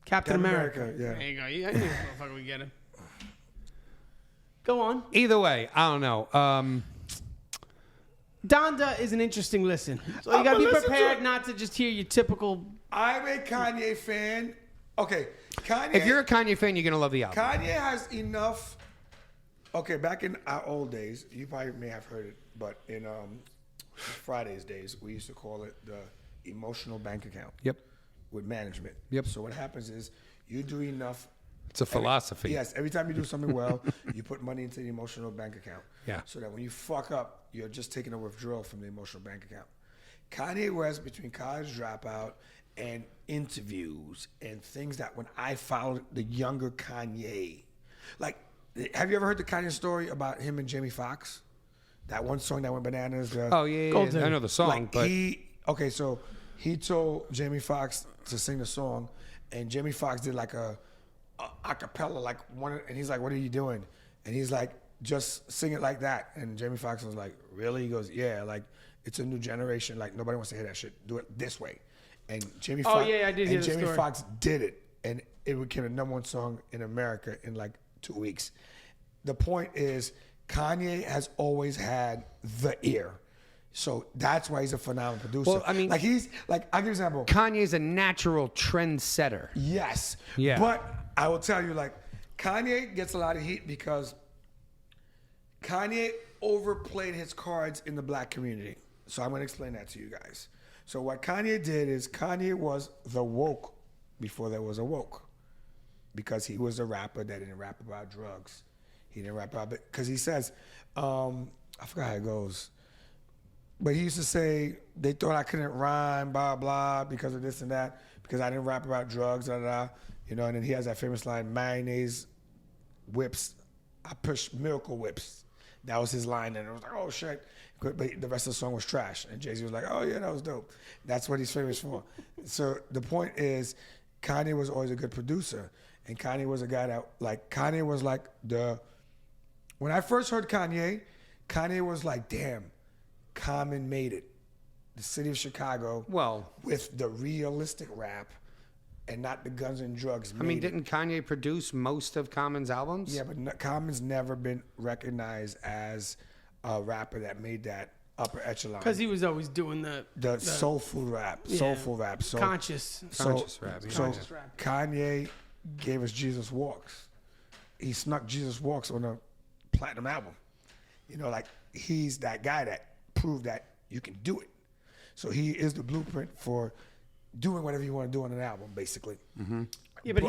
Captain America. Yeah. There you go. I knew this motherfucker would get it. Go on. either way, I don't know. Donda is an interesting listen. So you I'm got to be gonna listen to prepared it. not to just hear your typical. I'm a Kanye fan. Okay, Kanye. If you're a Kanye fan, you're gonna love the album. Kanye has enough Okay, back in our old days, you probably may have heard it, but in Friday's days, we used to call it the emotional bank account. Yep. With management. Yep. So what happens is you do enough. It's a philosophy. Yes. Every time you do something well, you put money into the emotional bank account. Yeah. So that when you fuck up, you're just taking a withdrawal from the emotional bank account. Kanye West, between college dropout and interviews and things that when I followed the younger Kanye, like, have you ever heard the Kanye story about him and Jamie Foxx? That one song that went bananas. Oh yeah. I know the song, like but so he told Jamie Foxx to sing the song, and Jamie Foxx did like a cappella, like one, and he's like, "What are you doing?" And he's like, "Just sing it like that." And Jamie Foxx was like, "Really?" He goes, "Yeah, like it's a new generation. Like nobody wants to hear that shit. Do it this way." And Jamie Foxx, I did hear the Jamie story. Foxx did it, and it became a #1 song in America in like 2 weeks. The point is, Kanye has always had the ear. So that's why he's a phenomenal producer. Well, I mean, like he's like, I'll give you an example. Kanye's a natural trendsetter. Yes. Yeah. But I will tell you, like, Kanye gets a lot of heat because Kanye overplayed his cards in the black community. So I'm going to explain that to you guys. So what Kanye did is Kanye was the woke before there was a woke, because he was a rapper that didn't rap about drugs. He didn't rap about it because he says, I forgot how it goes. But he used to say, they thought I couldn't rhyme, blah, blah, because of this and that, because I didn't rap about drugs, da, da, da. You know, and then he has that famous line, mayonnaise whips, I push miracle whips. That was his line, and it was like, oh, shit. But the rest of the song was trash. And Jay-Z was like, oh, yeah, that was dope. That's what he's famous for. So the point is, Kanye was always a good producer. And Kanye was a guy that, like, Kanye was like when I first heard Kanye was like, damn, Common made it. The city of Chicago, with the realistic rap and not the guns and drugs. I mean, didn't Kanye produce most of Common's albums? Yeah, but Common's never been recognized as a rapper that made that upper echelon. Because he was always doing the soulful rap, soulful rap, so conscious rap. So Kanye gave us Jesus Walks. He snuck Jesus Walks on a platinum album. You know, like, he's that guy that proved that you can do it. So he is the blueprint for doing whatever you want to do on an album, basically. Mm-hmm. Yeah, but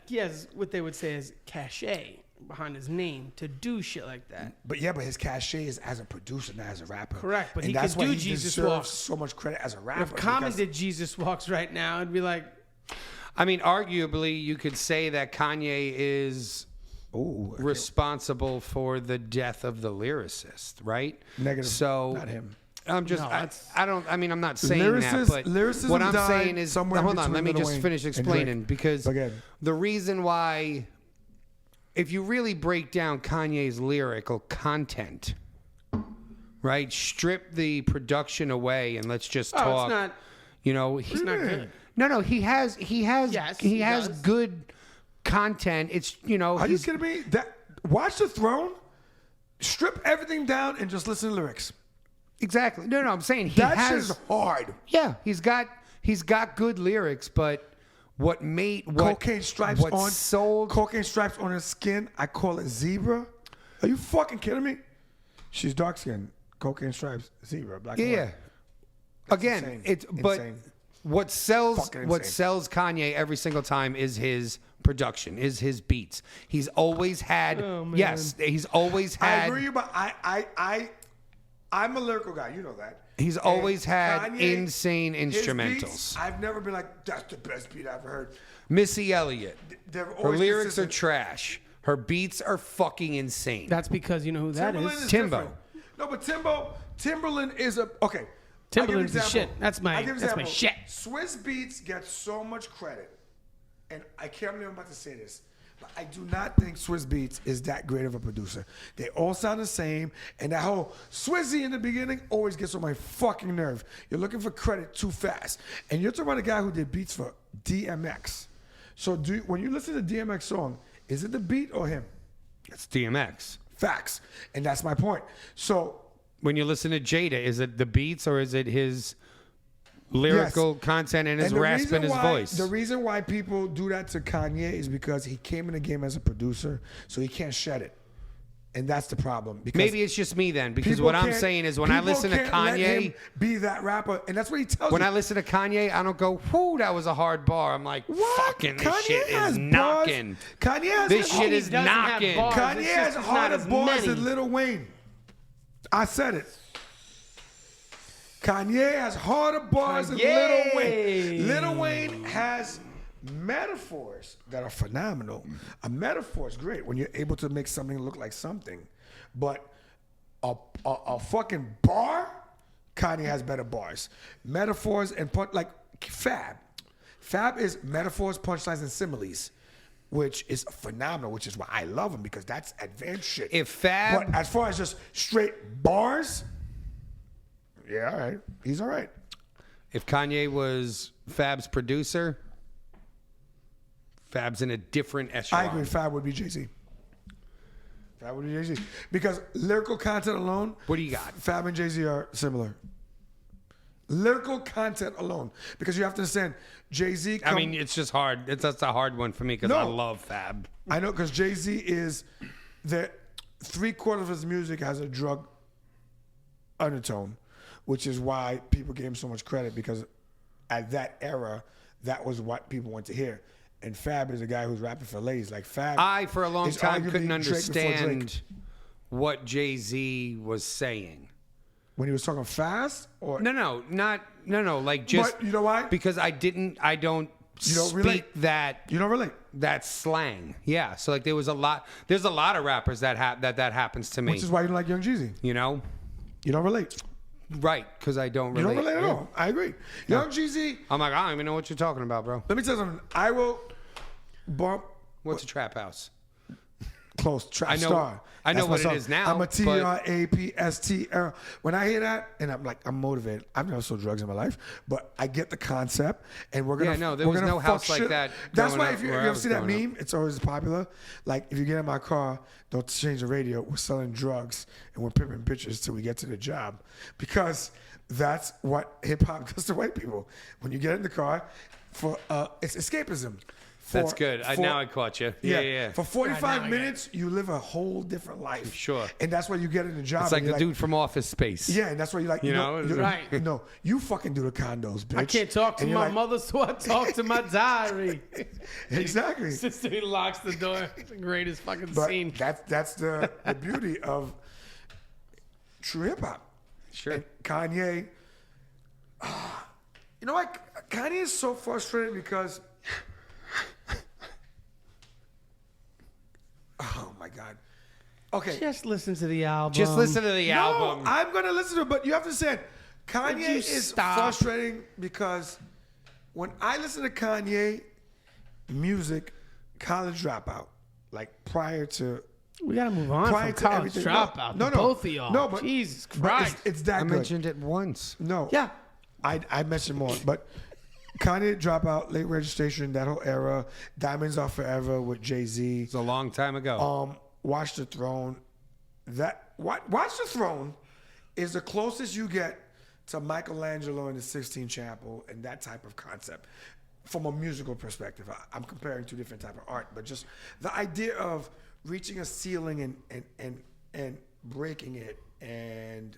he has what they would say is cachet behind his name to do shit like that. But his cachet is as a producer, not as a rapper. Correct, but and he that's could why do he Jesus deserves Walks. so much credit as a rapper. If Common did Jesus Walks right now, it'd be like, I mean, arguably, you could say that Kanye is responsible for the death of the lyricist, right? Negative. So not him. I'm just, No, I don't, I mean, I'm not saying that, but lyricism what I'm died saying is, somewhere hold on, between let me Lil just Wayne finish and explaining, Drake. because Again. the reason why, if you really break down Kanye's lyrical content, right, strip the production away and let's just talk. it's not. You know, It's not good. No, he has Yes, he has does. good content. It's, you know, Are you he's, kidding me? Watch The Throne, strip everything down, and just listen to lyrics. exactly. No, I'm saying he That shit has. is hard. Yeah, he's got good lyrics, but what Cocaine stripes what on sold cocaine stripes on his skin. I call it zebra. Are you fucking kidding me? She's dark skinned. Cocaine stripes, zebra, black and yeah. white. Again, insane. it's but Insane. what sells Fucking what insane. sells Kanye every single time is his production, is his beats. He's always had Oh, man. yes, he's always I had agree, but I'm a lyrical guy. You know that. he's And always had Kanye, insane his instrumentals. beats, I've never been like, that's the best beat I've ever heard. Missy Elliott. They're Her always lyrics are consistent. trash. Her beats are fucking insane. That's because you know who that Timberland is. is Timbo. different. No, but Timberland is a okay. Timberland's the I'll give you an shit. That's my- I'll give you an that's my example. shit. Swiss Beats get so much credit, and I can't believe I'm about to say this, but I do not think Swiss Beats is that great of a producer. They all sound the same, and that whole Swizzy in the beginning always gets on my fucking nerve. You're looking for credit too fast, and you're talking about a guy who did beats for DMX. So when you listen to DMX song, is it the beat or him? It's DMX. Facts, and that's my point. So When you listen to Jada, is it the beats or is it his lyrical content and his the rasp reason in his why- voice? The reason why people do that to Kanye is because he came in the game as a producer, so he can't shed it. And that's the problem. Because Maybe it's just me then, because people what I'm can't- saying is when I people listen to can't let him Kanye, be that rapper, and that's what he tells when you. I listen to Kanye, I don't go, whoo, that was a hard bar. I'm like, What? fucking this Kanye shit has is bars. knocking. Kanye has This his- shit is doesn't have knocking. bars. Kanye It's has just not harder as bars many. than Lil Wayne. I said it. Kanye has harder bars than Lil Wayne. Lil Wayne has metaphors that are phenomenal. A metaphor is great when you're able to make something look like something, but a fucking bar, Kanye has better bars. Metaphors and like Fab. Fab is metaphors, punchlines, and similes, which is phenomenal, which is why I love him, because that's advanced shit. If Fab- But as far as just straight bars, yeah, all right. He's all right. If Kanye was Fab's producer, Fab's in a different echelon. I agree. Fab would be Jay-Z. Fab would be Jay-Z. Because lyrical content alone, What do you got? Fab and Jay-Z are similar. Lyrical content alone. Because you have to understand, Jay-Z... I mean, it's just hard. That's a hard one for me because I No. love Fab. I know, because Jay-Z is... Three-quarters of his music has a drug undertone, which is why people gave him so much credit, because at that era, that was what people wanted to hear. And Fab is a guy who's rapping for ladies. Like Fab... I, for a long is time, arguably couldn't Drake before Drake. understand what Jay-Z was saying. When he was talking fast, or... No, like just... But you know why? Because I don't You don't speak relate. that... You don't relate. That slang. Yeah. So like there's a lot of rappers that happens to me. Which is why you don't like Young Jeezy. You know? You don't relate. Right, because I don't You relate. don't relate at all. I agree. Young Jeezy, I'm like, I don't even know what you're talking about, bro. let me tell you something. I will bump What's a trap house? close. Trap I know- Star. I know That's my what it song. is now, I'm a but- TRAPSTR. When I hear that, and I'm motivated. I've never sold drugs in my life, but I get the concept, and we're gonna. Yeah, no, there we're was gonna no fuck house like shit. that That's growing why up if you where I ever was see that growing meme, it's always popular. Like if you get in my car, don't change the radio. We're selling drugs and we're pimping bitches till we get to the job, because that's what hip hop does to white people. When you get in the car, it's escapism. That's good. Now I caught you. Yeah. For 45 minutes, you live a whole different life. Sure. And that's why you get in the job. It's like and the you're dude from Office Space. Yeah, and that's why you're like, You know, you're right. No, you fucking do the condos, bitch. I can't talk to And you're my like- mother, so I talk to my diary. Exactly. Sister, he locks the door. It's the greatest fucking But scene. that's the beauty of true hip hop. Sure. And Kanye, you know what? Kanye is so frustrated because, oh my God. Okay. Just listen to the album. Just listen to the album. No, I'm going to listen to it, but you have to understand, Kanye you is stop? frustrating because when I listen to Kanye music, College Dropout, like prior to We gotta move on prior from to College everything. Dropout. No, Both of y'all. No, but Jesus but Christ. it's that I good. mentioned it once. No. Yeah. I mentioned more, but Kanye Dropout, Late Registration, that whole era, Diamonds Are Forever with Jay-Z, It's a long time ago. Watch the Throne. Watch the Throne is the closest you get to Michelangelo in the Sistine Chapel and that type of concept from a musical perspective. I'm comparing two different type of art, but just the idea of reaching a ceiling and breaking it and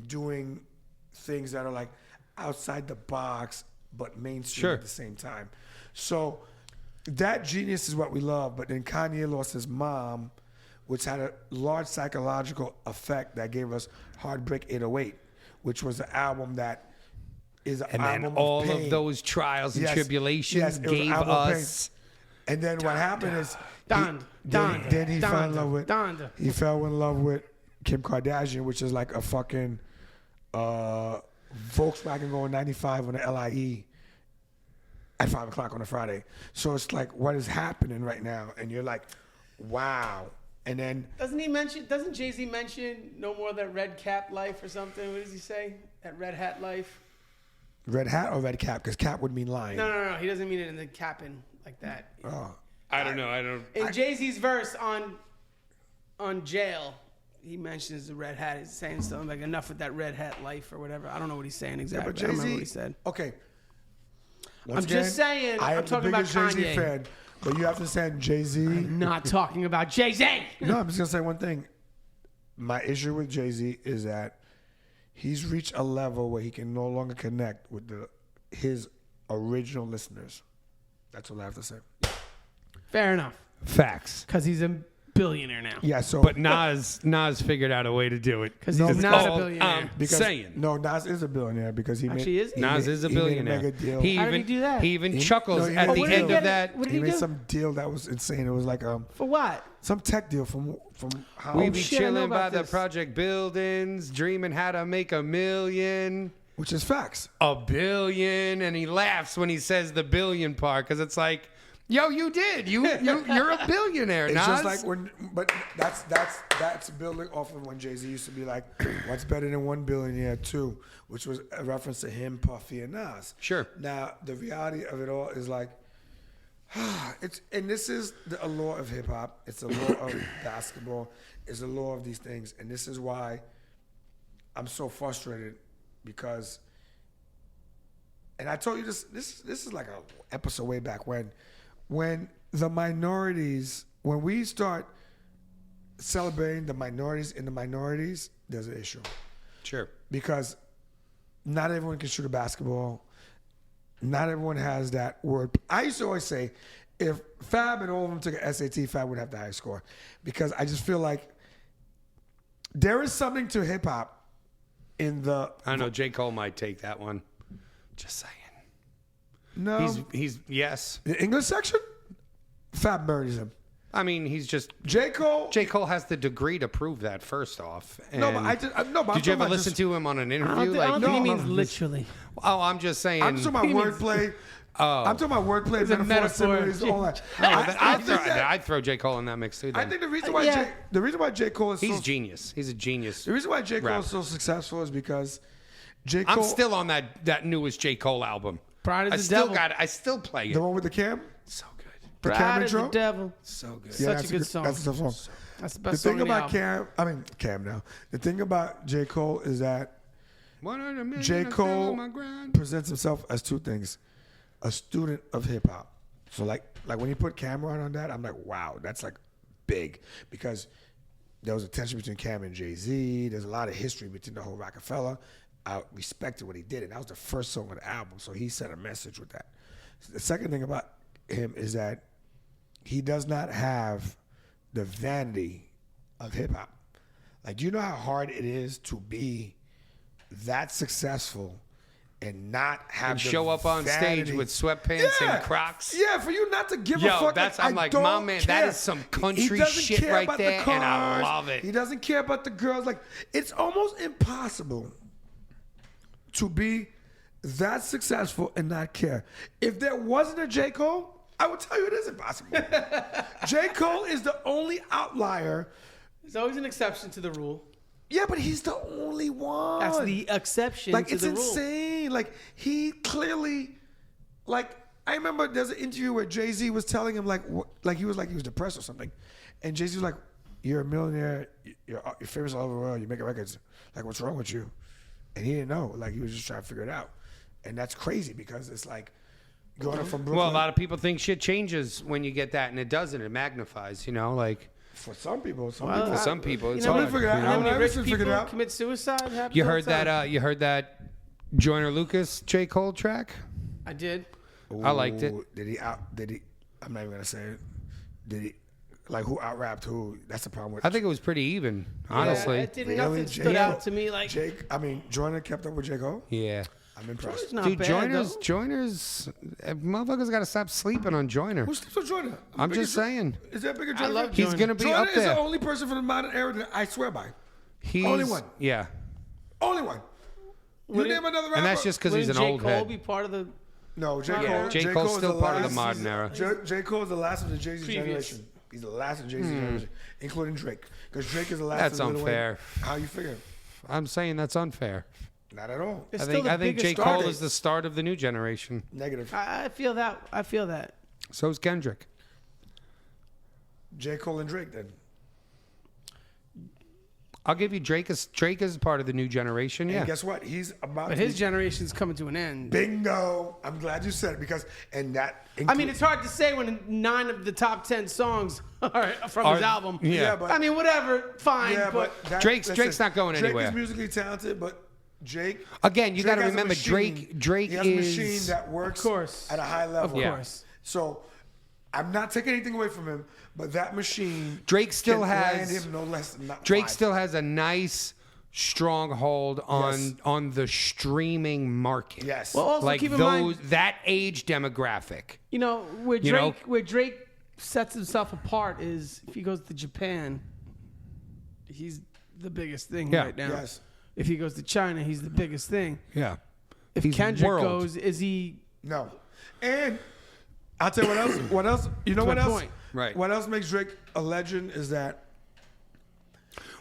doing things that are like outside the box but mainstream Sure. at the same time. So that genius is what we love. But then Kanye lost his mom, which had a large psychological effect that gave us Heartbreak 808, which was an album that is an and album then all of pain. of those trials and Yes, tribulations yes, it was an gave album of us. pain. And then what happened is Donda. then he fell in Donda. love with Donda. he fell in love with Kim Kardashian, which is like a fucking Volkswagen going 95 on the LIE at 5 o'clock on a Friday. So it's like, what is happening right now? And you're like, wow. And then Doesn't Jay-Z mention no more that red cap life or something? What does he say? That red hat life? red hat or red cap? Because cap would mean lying. No. He doesn't mean it in the capping like that. Oh. I don't know. In Jay-Z's verse on Jail, he mentions the red hat. He's saying something like enough with that red hat life or whatever. I don't know what he's saying exactly. But I don't Jay-Z, remember what he said. okay. I'm just saying, I'm talking about Jay-Z Kanye. fan, But you have to understand Jay-Z. Not talking about Jay-Z. No, I'm just gonna say one thing. My issue with Jay-Z is that he's reached a level where he can no longer connect with his original listeners. That's all I have to say. Fair enough. Facts. Because he's a billionaire now. Yeah, so But Nas figured out a way to do it. Because No, he's it's not a called, billionaire. because no, Nas is a billionaire because he Actually, is he? Nas is a he made billionaire. mega deal. How did he do that? He even chuckles he at made the a end deal. of that. What did he he made do? some deal that was insane. It was like For what? some tech deal from how We be shit, I know chilling by about the this. project buildings, dreaming how to make $1 million. which is facts. $1 billion, and he laughs when he says the billion part because it's like, yo, you did. You're a billionaire. It's Nas. just like but that's building off of when Jay-Z used to be like, what's better than 1 billionaire too, which was a reference to him, Puffy, and Nas. Sure. Now the reality of it all is like, and this is a law of hip hop. It's a law of basketball. It's a law of these things, and this is why I'm so frustrated because. And I told you this. This is like an episode way back when the minorities, when we start celebrating the minorities in the minorities, there's an issue. Sure. Because not everyone can shoot a basketball. Not everyone has that word. I used to always say, if Fab and all of them took an SAT, Fab would have the highest score. Because I just feel like there is something to hip hop in the. I know J. Cole might take that one. Just saying. No. He's yes. The English section? Fab murders him. I mean, he's just J. Cole. J. Cole has the degree to prove that. First off, No, but And I just no. But did you ever listen to him on an I interview? don't, I don't Like, think he no, means no, literally. oh, I'm just saying. I'm talking about He means- wordplay. I'm talking about wordplay, a metaphor, metaphor. similes, all that. I'd throw J. Cole in that mix too. I Then. think the reason why Yeah. the reason why J. Cole is He's so genius. He's a genius. the reason why J. Cole Rapper. is so successful is because J. Cole I'm still on that newest J. Cole album. Pride I is the still devil. got it. I still play it. the one with the cam, So good. the cam Pride is the intro. devil. So good. Such that's a good song. That's a tough song. That's the The best song thing on the about album. Cam now. The thing about J. Cole is that 100 million, J. I'm still Cole on my grind. presents himself as two things: a student of hip hop. So like when he put Cameron on that, I'm like, wow, that's like big because there was a tension between Cam and Jay-Z. There's a lot of history between the whole Rockefeller. I respected what he did, and that was the first song on the album. So he sent a message with that. The second thing about him is that he does not have the vanity of hip hop. Like, do you know how hard it is to be that successful and not have And the show up on stage vanity? with sweatpants Yeah. and Crocs. Yeah, for you not to give a Yo, fuck. that's- like, I'm I like, don't my man, that care. is some He country doesn't shit care right about there, the and I cars. love it. He doesn't care about the girls. Like, it's almost impossible to be that successful and not care. If there wasn't a J. Cole, I would tell you it is impossible. J. Cole is the only outlier. There's always an exception to the rule. Yeah, but he's the only one. That's the exception Like, to it's the rule. insane. Like, he clearly, like, I remember there's an interview where Jay-Z was telling him, like he was depressed or something. And Jay-Z was like, you're a millionaire. You're famous all over the world. You're making records. Like, what's wrong with you? And he didn't know. Like, he was just trying to figure it out. And that's crazy because it's like going up from Brooklyn. Well, a lot of people think shit changes when you get that, and it doesn't. It magnifies, you know, like for some people, for some people, it's you know, hard. we figured out. You know how many Allen rich Iverson people figured it out. commit suicide? Happens You all the heard that? time. You heard that Joyner Lucas J. Cole track? I did. I liked it. Ooh, Did he? I'm not even gonna say it. Did he? Like, who out-rapped who? That's the problem with. I think it was pretty even, honestly. Yeah, it didn't. Really? Nothing stood out to me. Like, Joyner kept up with J. Cole. Yeah. I'm impressed. it's not Dude, bad, Joyner's, motherfuckers got to stop sleeping on Joyner. Who's still Joyner? I'm just saying. Is there a bigger I Joyner? love He's Joyner. going to be Joyner up is the there. only person from the modern era that I swear by. He's, only one. Yeah. Only one. You Wouldn't- name another rapper. And that's just because he's Wouldn't an J. old Cole head. be part of the? No, J. Yeah, Cole. J. Cole's is still part of the last- modern era. J. Cole is the last of the Jay-Z Previous. generation. He's the last of Jay-Z generation, including Drake. Because Drake is the last That's of Lil Wayne. unfair. How you figure? I'm saying that's unfair. Not at all. It's I still think the I think J. biggest Cole start. is the start of the new generation. Negative. I feel that. I feel that. So's Kendrick. J. Cole and Drake then. I'll give you Drake is part of the new generation. Yeah. And guess what? He's about But to his be, generation's coming to an end. bingo. I'm glad you said it because I mean, it's hard to say when 9 of the top 10 songs are from his album. Yeah. but I mean, whatever, fine. yeah, but but Drake's not going anywhere. Drake is musically talented, but Drake. Again, you Drake got to has a remember machine. Drake He has a is machine that works Of course. at a high level. Of course. So I'm not taking anything away from him, but that machine. Drake still can has- land him no less than Drake 5. still has a nice stronghold on Yes. the streaming market. Yes. Well, also Like keep in mind, that age demographic. you know, where You know? Drake sets himself apart is if he goes to Japan, he's the biggest thing Yeah. right now. Yes. If he goes to China, he's the biggest thing. Yeah. If He's Kendrick world. goes, is he? No. And I'll tell you what else. What else? You know Good what else? point. Right. What else makes Drake a legend is that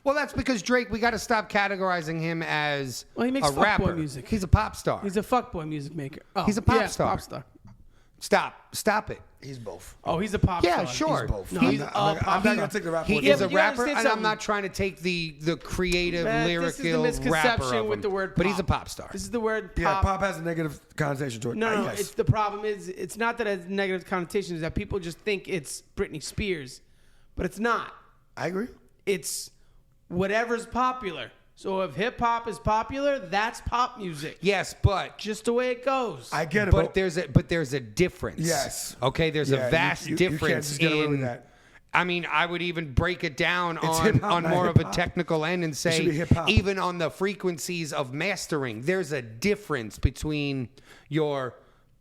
Well, that's because Drake, we got to stop categorizing him as Well, he makes a fuckboy rapper. music. He's a pop star. He's a fuckboy music maker. Oh, He's a pop yeah, star. Pop star. Stop it. he's both. Oh, he's a pop Yeah, star. sure. He's both. No, I'm he's not, a I'm pop not star. gonna take the rap. He away is from a him. you rapper, understand and I'm something? not trying to take the creative, This is lyrical the misconception rapper of with him. the word But he's a pop. pop star. This is the word pop. Yeah, pop has a negative connotation to it. No, Yes. it's the problem is it's not that it has negative connotations. It's that people just think it's Britney Spears, but it's not. I agree. It's whatever's popular. So if hip hop is popular, that's pop music. Yes, but Just the way it goes. I get it, but there's a difference. Yes. Okay, there's Yeah, a vast you can't difference just get away with in. that. I mean, I would even break it down It's hip-hop, on not more of a hip-hop. technical end and should say, be hip-hop. even on the frequencies of mastering, there's a difference between your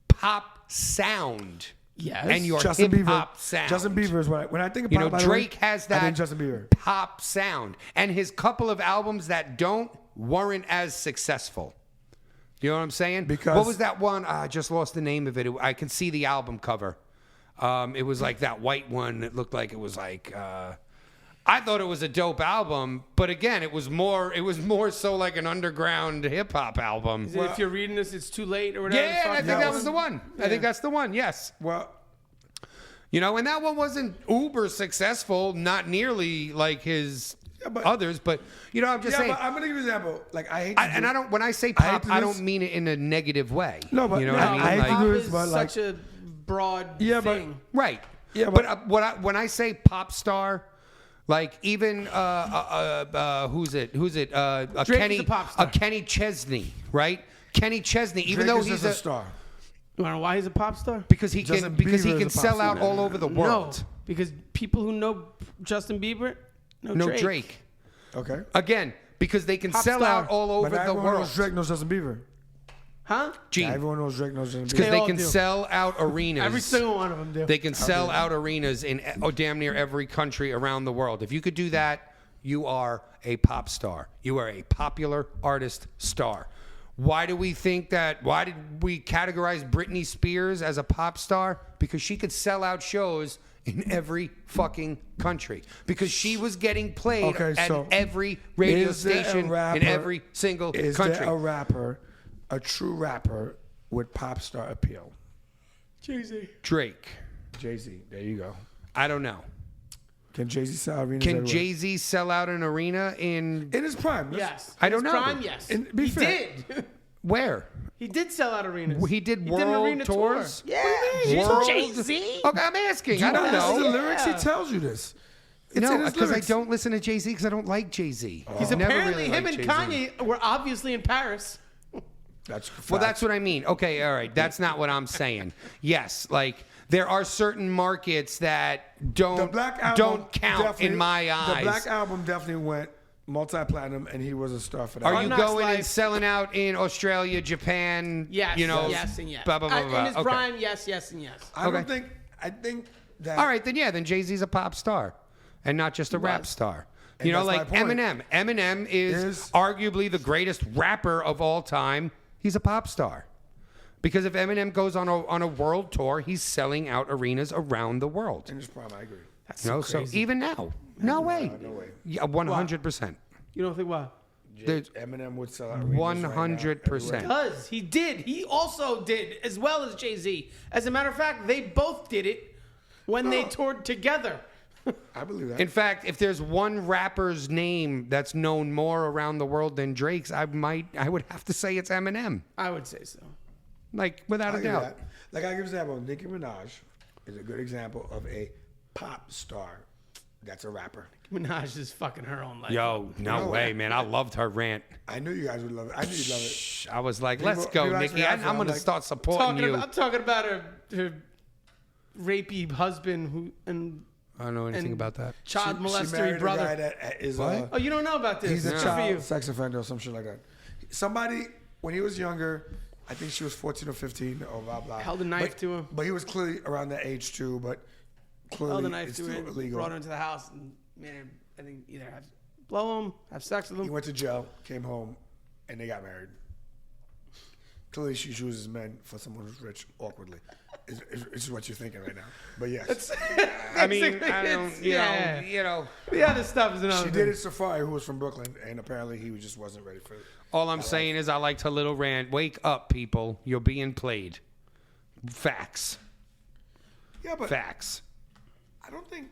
pop sound Yes. and your Justin hip Bieber. hop sound. Justin Bieber is when I think of You pop. know, by the way, Drake has I that think Justin Bieber. pop sound, and his couple of albums that don't weren't as successful. You know what I'm saying? Because- what was that one? I just lost the name of it. I can see the album cover. It was like that white one. It looked like it was like. I thought it was a dope album, but again, it was more so like an underground hip hop album. Is it if you're reading this, it's too late or whatever. Yeah, the fuck I think that that was the one. I think that's the one. Yes. Well, You know, and that one wasn't uber successful, not nearly like his but- others, but you know, I'm just yeah, saying. but I'm gonna give you an example. Like I hate. To And do- I don't. When I say I hate pop, to do I this. don't mean it in a negative way. No, but you know no, what I mean. I hate to Like, do Pop this, is but, like- such a broad Yeah, but- thing. right. Yeah, but but- when I say pop star, like even who's it? A Drake Kenny, is a pop star. a Kenny Chesney, right? Kenny Chesney, even Drake though is he's just a star. You want to know why he's a pop star? because he Justin can Bieber can is a pop sell star. out all over the world. No, because people who know Justin Bieber know No Drake. Drake. Okay. Again, because they can Pop sell star. out all But over not the everyone world. knows Drake knows Justin Bieber. Huh? Gene, Not everyone knows Drake knows Justin because Bieber. They they all can do. sell out arenas. Every single one of them do. They can sell out arenas in damn near every country around the world. If you could do that, you are a pop star. You are a popular artist star. Why do we think that? Why did we categorize Britney Spears as a pop star? Because she could sell out shows in every fucking country. Because she was getting played Okay, at so every radio is there a station in rapper- every single Is country. there a rapper, a true rapper with pop star appeal? Jay-Z. Drake. Jay-Z. There you go. I don't know. Can Jay-Z sell arenas Can everywhere? Jay-Z sell out an arena in In his prime. Yes. I don't In his know. Prime, yes. And be he fair. did. where? He did sell out arenas. He did an world arena tours? Tour. Yeah. World- Jay-Z. Okay, I'm asking. I Do you don't listen to know. the lyrics? He Yeah. tells you this. It's in No, his because I lyrics. don't listen to Jay-Z because I don't like Jay-Z. He's Never apparently really him liked and Jay-Z. Kanye were obviously in Paris. That's Well, that's what I mean. Okay, all right. That's not what I'm saying. Yes, like there are certain markets that the don't Black Album don't count definitely- in my The eyes. Black Album definitely went multi-platinum, and he was a star for that. Are Hard you Knocks going and Life. selling out in Australia, Japan? Yes. You know, yes and yes. Blah blah blah. blah. In his Okay. prime, yes, yes, and yes. I don't Okay. think. I think that. All right, then yeah, then Jay-Z's a pop star, and not just a rap star. And You know, that's like my point. Eminem. Eminem is arguably the greatest rapper of all time. He's a pop star. Because if Eminem goes on a world tour, he's selling out arenas around the world. In his prime, I agree. That's You know, so so crazy. even now, no way. No way. Yeah, 100%. You don't think what? There's Eminem would sell out arenas 100%. Does he did? He also did as well as Jay-Z. As a matter of fact, they both did it when they toured together. I believe that. In fact, if there's one rapper's name that's known more around the world than Drake's, I would have to say it's Eminem. I would say so. Like, without I'll a give doubt. that. Like, I give example, Nicki Minaj is a good example of a pop star that's a rapper. Minaj is fucking her own life. Yo, no way, man. I loved her rant. I knew you guys would love it. I knew you'd love it. I was like, People- let's go, people ask me Nikki. after, I'm I'm going to like, start supporting you. I'm talking about her rapey husband and I don't know anything and about that. child She molester married a guy brother. that is Oh, you don't know about this? he's a Good for you. child sex offender or some shit like that. Somebody, when he was younger, I think she was 14 or 15 or blah, blah. Held a knife to him. But he was clearly around that age too, but Held clearly a knife it's to still him, illegal. brought her into the house, and made her, I think, either blow him, have sex with He him. went to jail, came home, and they got married. Clearly she chooses men for someone who's rich awkwardly. It's what you're thinking right now. But yes. I mean, I don't, you know. The other stuff is another She thing. did it Safari, who was from Brooklyn, and apparently he just wasn't ready for it. All I'm saying is I liked her little rant. Wake up, people. You're being played. Facts. Yeah, but Facts. I don't think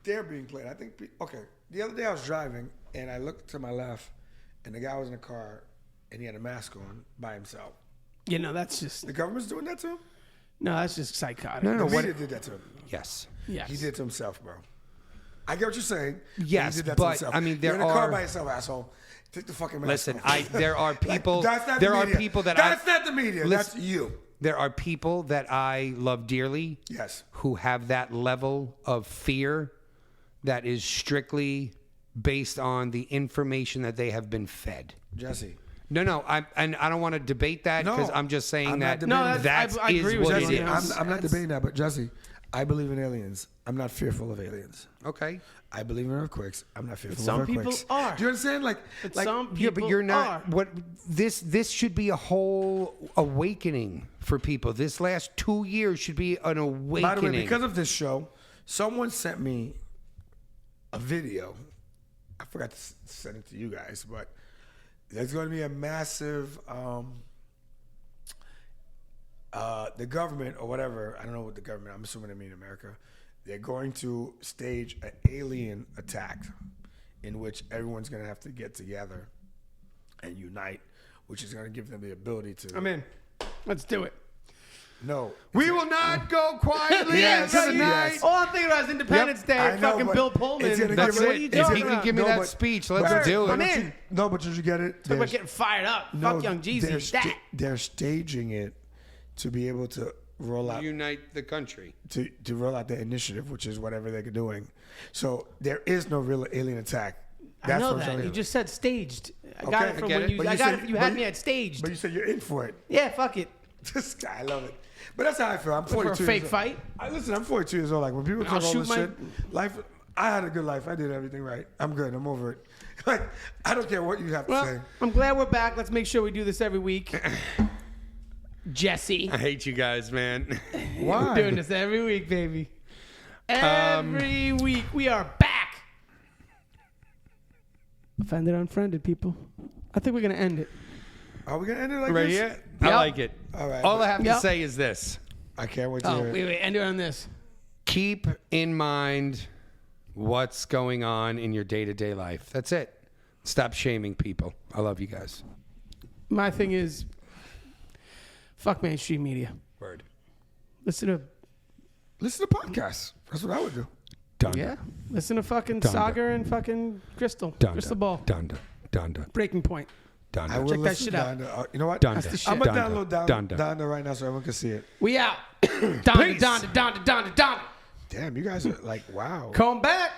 they're being played. I think, okay, the other day I was driving, and I looked to my left, and the guy was in the car, and he had a mask on by himself. You know, that's just The government's doing that to him? that's just psychotic. No, The no, what? media did that to him. Yes. Yes. He did it to himself, bro. I get what you're saying. Yes, he did that but, to himself. I mean, there You're in a car are- by yourself, asshole. Take the fucking mask Listen, off. there are people. That's not there the are media. people that That's not the media. Listen- That's you. There are people that I love dearly. Yes. Who have that level of fear that is strictly based on the information that they have been fed. Jesse. No, I don't want to debate that because No, I'm just saying I'm that not debating that I agree with what you. it Yeah. is. I'm not debating that, but Jesse, I believe in aliens. I'm not fearful of aliens. Okay. I believe in earthquakes. I'm not fearful some of earthquakes. people are. Do you understand? Like Some people Yeah, but you're not. are. What this should be a whole awakening for people. This last 2 years should be an awakening. by the way, because of this show, someone sent me a video. I forgot to send it to you guys, but there's going to be a massive the government or whatever, I don't know what the government, I'm assuming they mean America, they're going to stage an alien attack in which everyone's going to have to get together and unite, which is going to give them the ability to... I'm in. Let's do it. No. we will not go quietly Yes, into the yes. night. All I'm thinking about is Independence Day. I know, Fucking but Bill Pullman. it's gonna That's give What it. are you If talking he can about? give me No, that but- speech, let's Word. do I'm it. in. No, but did you get it? Talk about getting fired up. Fuck Young Jeezy. They're staging it to be able to roll out Unite the country. to roll out their initiative, which is whatever they're doing. So there is no real alien attack. I know what I'm that. telling You just said staged. I got Okay, it I from get when it. you. But I you got said- it. You but had you- me at staged. But you said you're in for it. Yeah, fuck it. This guy, I love it. But that's how I feel. I'm 42. For a fake years old. fight. Listen, I'm 42 years old. Like when people I'll talk all shoot this my- shit, life. I had a good life. I did everything right. I'm good. I'm over it. Like I don't care what you have to say. Well, I'm glad we're back. Let's make sure we do this every week. Jesse. I hate you guys, man. Why? We're doing this every week, baby. Every week. We are back. Offended, unfriended, people. I think we're going to end it. Are we gonna end it like Right this? here? I Yep. like it. All right. All I have to Yep. say is this. I can't wait to Oh, hear it. wait. End it on this. Keep in mind what's going on in your day-to-day life. That's it. Stop shaming people. I love you guys. My thing is, fuck mainstream media. Word. Listen to, Listen to podcasts. That's what I would do. Donda. yeah. Listen to fucking Donda. Saga and fucking Crystal. Donda. Crystal Ball. Donda. Breaking Point. Donda. I will Check that listen shit to out. Donda. You know what? Donda. That's the shit. I'm gonna Donda. download Donda. Donda right now so everyone can see it. We out. Donda, Donda, Donda, Donda, Donda. Damn, you guys are like, wow. Come back.